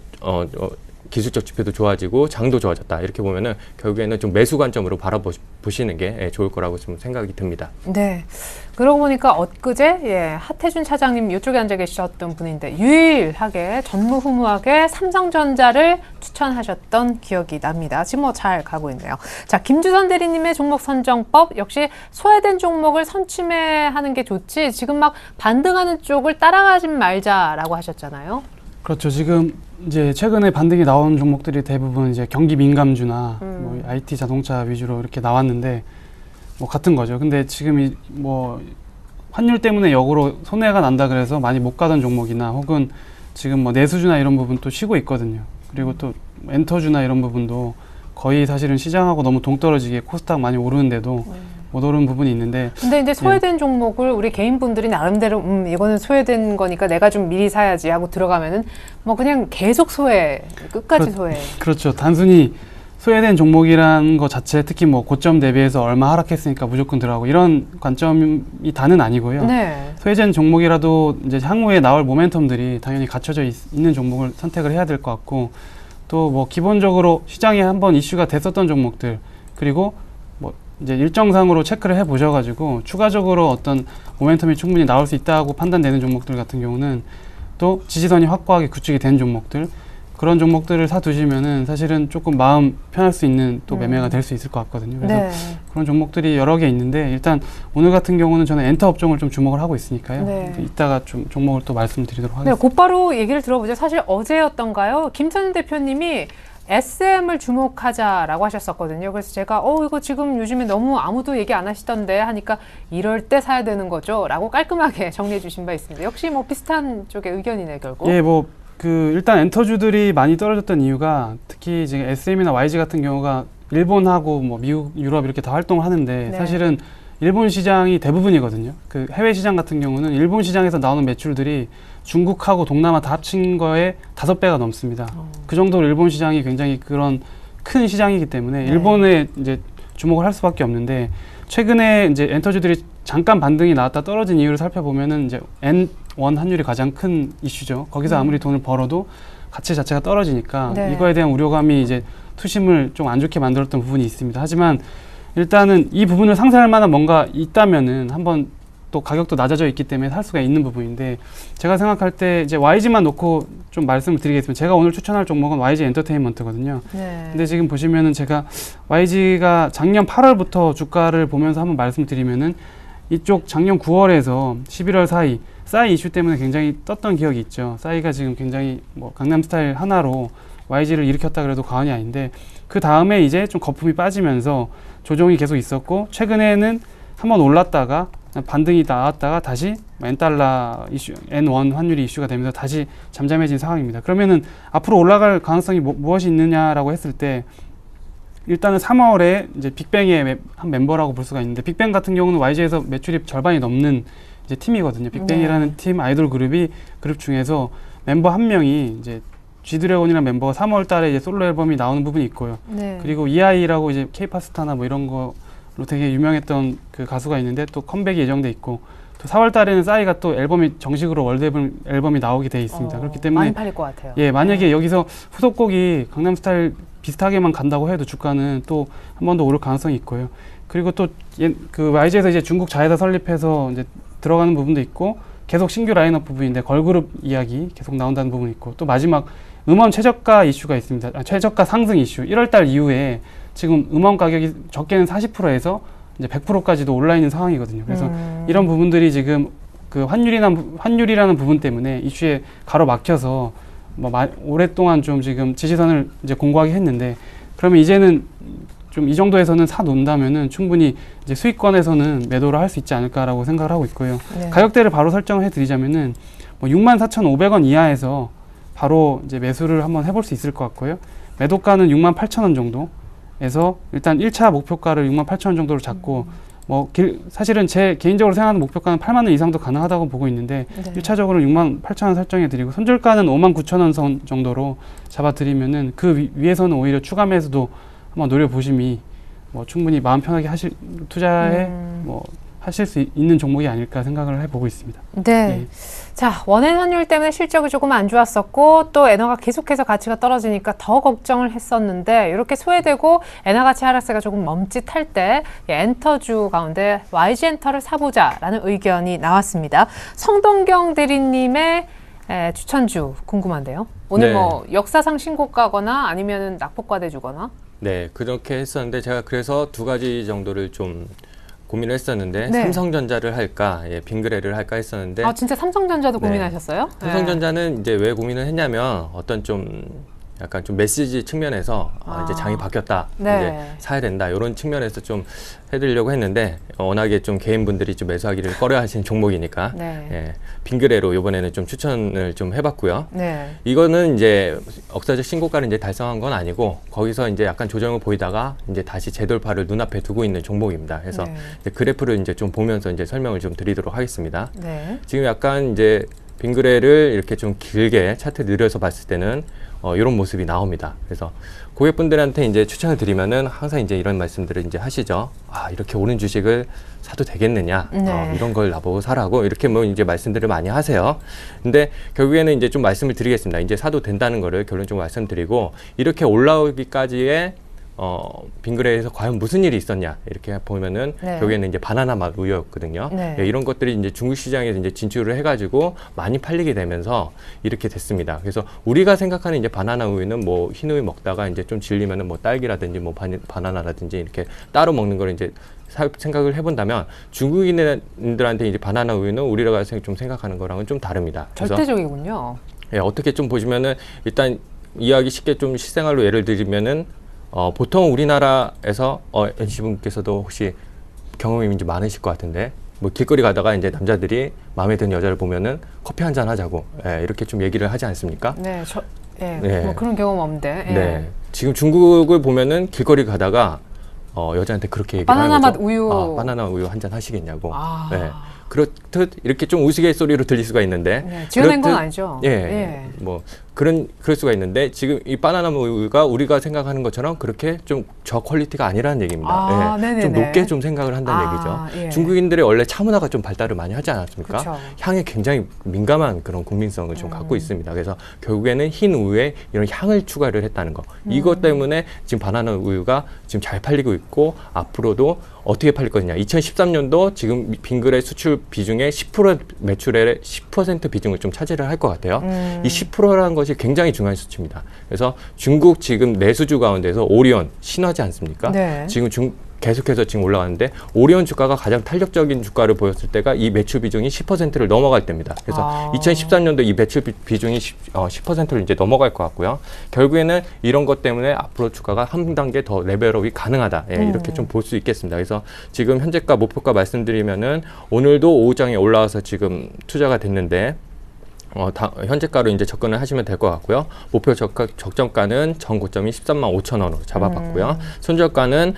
기술적 지표도 좋아지고 장도 좋아졌다. 이렇게 보면은 결국에는 좀 매수 관점으로 바라보시는 게 좋을 거라고 좀 생각이 듭니다. 네. 그러고 보니까 엊그제 하태준 차장님 이쪽에 앉아 계셨던 분인데 유일하게 전무후무하게 삼성전자를 추천하셨던 기억이 납니다. 지금 뭐 잘 가고 있네요. 자, 김주선 대리님의 종목 선정법 역시 소외된 종목을 선침해하는 게 좋지 지금 막 반등하는 쪽을 따라가지 말자라고 하셨잖아요. 그렇죠. 지금 이제 최근에 반등이 나온 종목들이 대부분 이제 경기 민감주나 뭐 IT 자동차 위주로 이렇게 나왔는데 뭐 같은 거죠. 근데 지금 뭐 환율 때문에 역으로 손해가 난다 그래서 많이 못 가던 종목이나 혹은 지금 뭐 내수주나 이런 부분 또 쉬고 있거든요. 그리고 또 엔터주나 이런 부분도 거의 사실은 시장하고 너무 동떨어지게 코스닥 많이 오르는데도 못 오른 부분이 있는데 근데 이제 소외된 종목을 우리 개인분들이 나름대로 이거는 소외된 거니까 내가 좀 미리 사야지 하고 들어가면은 뭐 그냥 계속 소외, 끝까지 소외. 그렇죠. 단순히 소외된 종목이라는 것 자체, 특히 뭐 고점 대비해서 얼마 하락했으니까 무조건 들어가고 이런 관점이 다는 아니고요. 네. 소외된 종목이라도 이제 향후에 나올 모멘텀들이 당연히 갖춰져 있는 종목을 선택을 해야 될 것 같고, 또 뭐 기본적으로 시장에 한번 이슈가 됐었던 종목들, 그리고 뭐 이제 일정상으로 체크를 해 보셔가지고 추가적으로 어떤 모멘텀이 충분히 나올 수 있다고 판단되는 종목들 같은 경우는 또 지지선이 확고하게 구축이 된 종목들, 그런 종목들을 사 두시면은 사실은 조금 마음 편할 수 있는 또 매매가 될 수 있을 것 같거든요. 그래서 네. 그런 종목들이 여러 개 있는데, 일단 오늘 같은 경우는 저는 엔터 업종을 좀 주목을 하고 있으니까요. 네. 이따가 좀 종목을 또 말씀드리도록 네, 하겠습니다. 곧바로 얘기를 들어보죠. 사실 어제였던가요? 김선우 대표님이 SM을 주목하자라고 하셨었거든요. 그래서 제가 이거 지금 요즘에 너무 아무도 얘기 안 하시던데 하니까 이럴 때 사야 되는 거죠? 라고 깔끔하게 정리해 주신 바 있습니다. 역시 뭐 비슷한 쪽의 의견이네, 결국. 예, 뭐 일단 엔터주들이 많이 떨어졌던 이유가, 특히 지금 SM이나 YG 같은 경우가 일본하고 뭐 미국, 유럽 이렇게 다 활동을 하는데, 네. 사실은 일본 시장이 대부분이거든요. 그 해외 시장 같은 경우는 일본 시장에서 나오는 매출들이 중국하고 동남아 다 합친 거에 5배가 넘습니다. 그 정도로 일본 시장이 굉장히 그런 큰 시장이기 때문에 네. 일본에 이제 주목을 할 수밖에 없는데, 최근에 이제 엔터주들이 잠깐 반등이 나왔다 떨어진 이유를 살펴보면은 이제 N1 환율이 가장 큰 이슈죠. 거기서 아무리 돈을 벌어도 가치 자체가 떨어지니까 네. 이거에 대한 우려감이 이제 투심을 좀 안 좋게 만들었던 부분이 있습니다. 하지만 일단은 이 부분을 상쇄할 만한 뭔가 있다면은 한번 또 가격도 낮아져 있기 때문에 살 수가 있는 부분인데, 제가 생각할 때 이제 YG만 놓고 좀 말씀을 드리겠습니다. 제가 오늘 추천할 종목은 YG 엔터테인먼트거든요. 네. 근데 지금 보시면은 제가 YG가 작년 8월부터 주가를 보면서 한번 말씀을 드리면은, 이쪽 작년 9월에서 11월 사이 싸이 이슈 때문에 굉장히 떴던 기억이 있죠. 싸이가 지금 굉장히 뭐 강남스타일 하나로 YG를 일으켰다 그래도 과언이 아닌데, 그 다음에 이제 좀 거품이 빠지면서 조정이 계속 있었고, 최근에는 한번 올랐다가 반등이 나왔다가 다시 N달러 이슈, N1 환율이 이슈가 되면서 다시 잠잠해진 상황입니다. 그러면은 앞으로 올라갈 가능성이 무엇이 있느냐라고 했을 때, 일단은 3월에 이제 빅뱅의 한 멤버라고 볼 수가 있는데, 빅뱅 같은 경우는 YG에서 매출이 절반이 넘는 이제 팀이거든요. 빅뱅이라는 팀 아이돌 그룹 중에서 멤버 한 명이 이제 G드래곤이라는 멤버가 3월 달에 이제 솔로 앨범이 나오는 부분이 있고요. 네. 그리고 EI라고 이제 K-pop 스타나 뭐 이런 거로 되게 유명했던 그 가수가 있는데 또 컴백이 예정돼 있고, 또 4월 달에는 싸이가 또 앨범이 정식으로 월드 앨범이 나오게 돼 있습니다. 그렇기 때문에 많이 팔릴 것 같아요. 예, 만약에 여기서 후속곡이 강남스타일 비슷하게만 간다고 해도 주가는 또 한 번 더 오를 가능성이 있고요. 그리고 또 그 YG에서 이제 중국 자회사 설립해서 이제 들어가는 부분도 있고, 계속 신규 라인업 부분인데 걸그룹 이야기 계속 나온다는 부분이 있고, 또 마지막 음원 최저가 이슈가 있습니다. 최저가 상승 이슈. 1월 달 이후에 지금 음원 가격이 적게는 40%에서 이제 100%까지도 올라 있는 상황이거든요. 그래서 이런 부분들이 지금 그 환율이라는 부분 때문에 이슈에 가로막혀서 뭐 오랫동안 좀 지금 지지선을 이제 공고하게 했는데, 그러면 이제는 좀 이 정도에서는 사 놓는다면은 충분히 이제 수익권에서는 매도를 할 수 있지 않을까라고 생각을 하고 있고요. 네. 가격대를 바로 설정을 해드리자면은 뭐 64,500원 이하에서 바로 이제 매수를 한번 해볼 수 있을 것 같고요. 매도가는 68,000원 정도에서 일단 1차 목표가를 68,000원 정도로 잡고, 뭐 사실은 제 개인적으로 생각하는 목표가는 8만 원 이상도 가능하다고 보고 있는데, 네. 1차적으로 68,000원 설정해드리고 손절가는 59,000원 선 정도로 잡아드리면은 그 위에서는 오히려 추가 매수도 한번 노려보심이 뭐 충분히 마음 편하게 투자에 뭐 하실 수 있는 종목이 아닐까 생각을 해보고 있습니다. 네. 예. 자, 원엔 환율 때문에 실적이 조금 안 좋았었고, 또 엔화가 계속해서 가치가 떨어지니까 더 걱정을 했었는데, 이렇게 소외되고 엔화 가치 하락세가 조금 멈칫할 때 엔터주 가운데 YG 엔터를 사보자라는 의견이 나왔습니다. 성동경 대리님의 추천주 궁금한데요. 오늘 네. 뭐 역사상 신고가거나 아니면 낙폭과대 주거나. 네, 그렇게 했었는데 제가 그래서 두 가지 정도를 좀 고민을 했었는데, 네. 삼성전자를 할까, 빙그레를 할까 했었는데, 아, 진짜 삼성전자도 네. 고민하셨어요? 삼성전자는 이제 왜 고민을 했냐면, 어떤 좀 약간 좀 메시지 측면에서 이제 장이 바뀌었다, 네. 이제 사야 된다 이런 측면에서 좀 해드리려고 했는데 워낙에 좀 개인분들이 좀 매수하기를 꺼려하시는 종목이니까 네. 예, 빙그레로 이번에는 좀 추천을 좀 해봤고요. 네. 이거는 이제 역사적 신고가를 이제 달성한 건 아니고 거기서 이제 약간 조정을 보이다가 이제 다시 재돌파를 눈앞에 두고 있는 종목입니다. 그래서 네. 이제 그래프를 이제 좀 보면서 이제 설명을 좀 드리도록 하겠습니다. 네. 지금 약간 이제 빙그레를 이렇게 좀 길게 차트 늘려서 봤을 때는 이런 모습이 나옵니다. 그래서 고객분들한테 이제 추천을 드리면은 항상 이제 이런 말씀들을 이제 하시죠. 아, 이렇게 오른 주식을 사도 되겠느냐? 네. 이런 걸 나보고 사라고 이렇게 뭐 이제 말씀들을 많이 하세요. 근데 결국에는 이제 좀 말씀을 드리겠습니다. 이제 사도 된다는 거를 결론적으로 말씀드리고 이렇게 올라오기까지의 빙그레에서 과연 무슨 일이 있었냐 이렇게 보면은 네. 결국에는 이제 바나나 맛 우유였거든요. 네. 예, 이런 것들이 이제 중국 시장에서 이제 진출을 해가지고 많이 팔리게 되면서 이렇게 됐습니다. 그래서 우리가 생각하는 이제 바나나 우유는 뭐 흰 우유 먹다가 이제 좀 질리면은 뭐 딸기라든지 뭐 바나나라든지 이렇게 따로 먹는 걸 이제 생각을 해본다면 중국인들한테 이제 바나나 우유는 우리가 좀 생각하는 거랑은 좀 다릅니다. 그래서 절대적이군요. 예, 어떻게 좀 보시면은 일단 이해하기 쉽게 좀 실생활로 예를 들면은 보통 우리나라에서 NC분께서도 혹시 경험이 이제 많으실 것 같은데 뭐 길거리 가다가 이제 남자들이 마음에 드는 여자를 보면은 커피 한 잔 하자고 이렇게 좀 얘기를 하지 않습니까? 네, 네. 네. 뭐 그런 경험 없는데. 예. 네. 지금 중국을 보면은 길거리 가다가 여자한테 그렇게 얘기를 하는 바나나 거죠. 맛 우유. 바나나 우유 한 잔 하시겠냐고. 아. 네. 그렇듯 이렇게 좀 우스갯소리로 들릴 수가 있는데 네, 지어낸 건 그렇듯- 아니죠. 예, 예. 뭐 그럴 수가 있는데 지금 이 바나나 우유가 우리가 생각하는 것처럼 그렇게 좀 저퀄리티가 아니라는 얘기입니다. 아, 예, 네네네. 좀 높게 좀 생각을 한다는 아, 얘기죠. 예. 중국인들의 원래 차문화가 좀 발달을 많이 하지 않았습니까? 그쵸. 향에 굉장히 민감한 그런 국민성을 좀 갖고 있습니다. 그래서 결국에는 흰 우유에 이런 향을 추가를 했다는 거. 이것 때문에 지금 바나나 우유가 지금 잘 팔리고 있고 앞으로도 어떻게 팔릴 거냐. 2013년도 지금 빙그레 수출 비중의 10% 매출의 10% 비중을 좀 차지를 할 것 같아요. 이 10%라는 것이 굉장히 중요한 수치입니다. 그래서 중국 지금 내수주 가운데서 오리온 신화지 않습니까? 네. 지금 계속해서 지금 올라가는데 오리온 주가가 가장 탄력적인 주가를 보였을 때가 이 매출 비중이 10%를 넘어갈 때입니다. 그래서 2013년도 이 매출 비중이 10%를 이제 넘어갈 것 같고요. 결국에는 이런 것 때문에 앞으로 주가가 한 단계 더 레벨업이 가능하다. 예, 이렇게 좀 볼 수 있겠습니다. 그래서 지금 현재가 목표가 말씀드리면은 오늘도 오후장에 올라와서 지금 투자가 됐는데 현재가로 이제 접근을 하시면 될 것 같고요. 목표 적정가는 전 고점이 13만 5천 원으로 잡아봤고요. 손절가는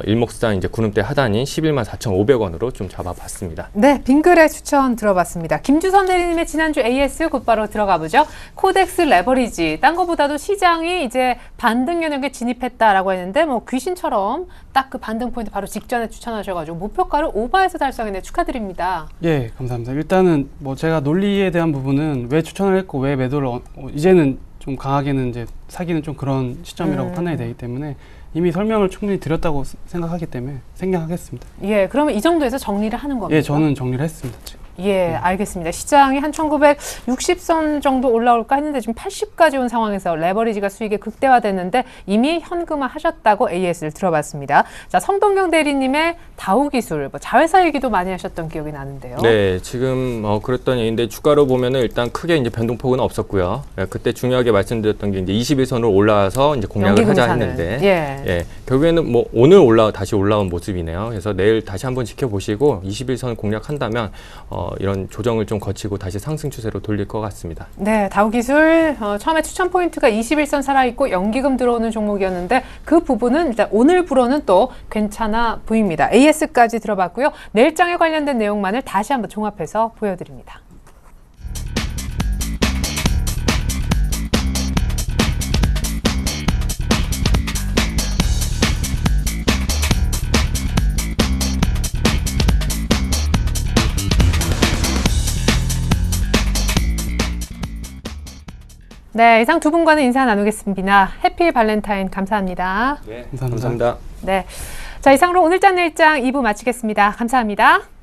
일목수단 이제 구름대 하단인 11만 4,500원으로 좀 잡아봤습니다. 네, 빙그레 추천 들어봤습니다. 김주선 대리님의 지난주 AS 곧바로 들어가 보죠. 코덱스 레버리지, 딴 거보다도 시장이 이제 반등 영역에 진입했다라고 했는데 뭐 귀신처럼 딱 그 반등 포인트 바로 직전에 추천하셔가지고 목표가를 오버해서 달성했네. 축하드립니다. 예, 감사합니다. 일단은 뭐 제가 논리에 대한 부분은 왜 추천을 했고 왜 매도를 이제는 좀 강하게는 이제 사기는 좀 그런 시점이라고 판단이 되기 때문에 이미 설명을 충분히 드렸다고 생각하기 때문에 생략하겠습니다. 예, 그러면 이 정도에서 정리를 하는 겁니다. 예, 저는 정리를 했습니다. 지금. 예, 알겠습니다. 시장이 한 1960선 정도 올라올까 했는데 지금 80까지 온 상황에서 레버리지가 수익이 극대화됐는데 이미 현금화 하셨다고 AS를 들어봤습니다. 자, 성동경 대리님의 다우기술, 뭐 자회사 얘기도 많이 하셨던 기억이 나는데요. 네, 지금 그랬던 얘기인데 주가로 보면은 일단 크게 이제 변동폭은 없었고요. 예, 그때 중요하게 말씀드렸던 게 이제 21선으로 올라와서 이제 공략을 하자 했는데, 예. 결국에는 뭐 오늘 다시 올라온 모습이네요. 그래서 내일 다시 한번 지켜보시고 21선 공략한다면 이런 조정을 좀 거치고 다시 상승 추세로 돌릴 것 같습니다. 네, 다우기술 처음에 추천 포인트가 21선 살아있고 연기금 들어오는 종목이었는데 그 부분은 일단 오늘부로는 또 괜찮아 보입니다. AS까지 들어봤고요. 내일장에 관련된 내용만을 다시 한번 종합해서 보여드립니다. 네, 이상 두 분과는 인사 나누겠습니다. 해피 발렌타인 감사합니다. 네, 감사합니다. 네, 자 이상으로 오늘장 내일장 2부 마치겠습니다. 감사합니다.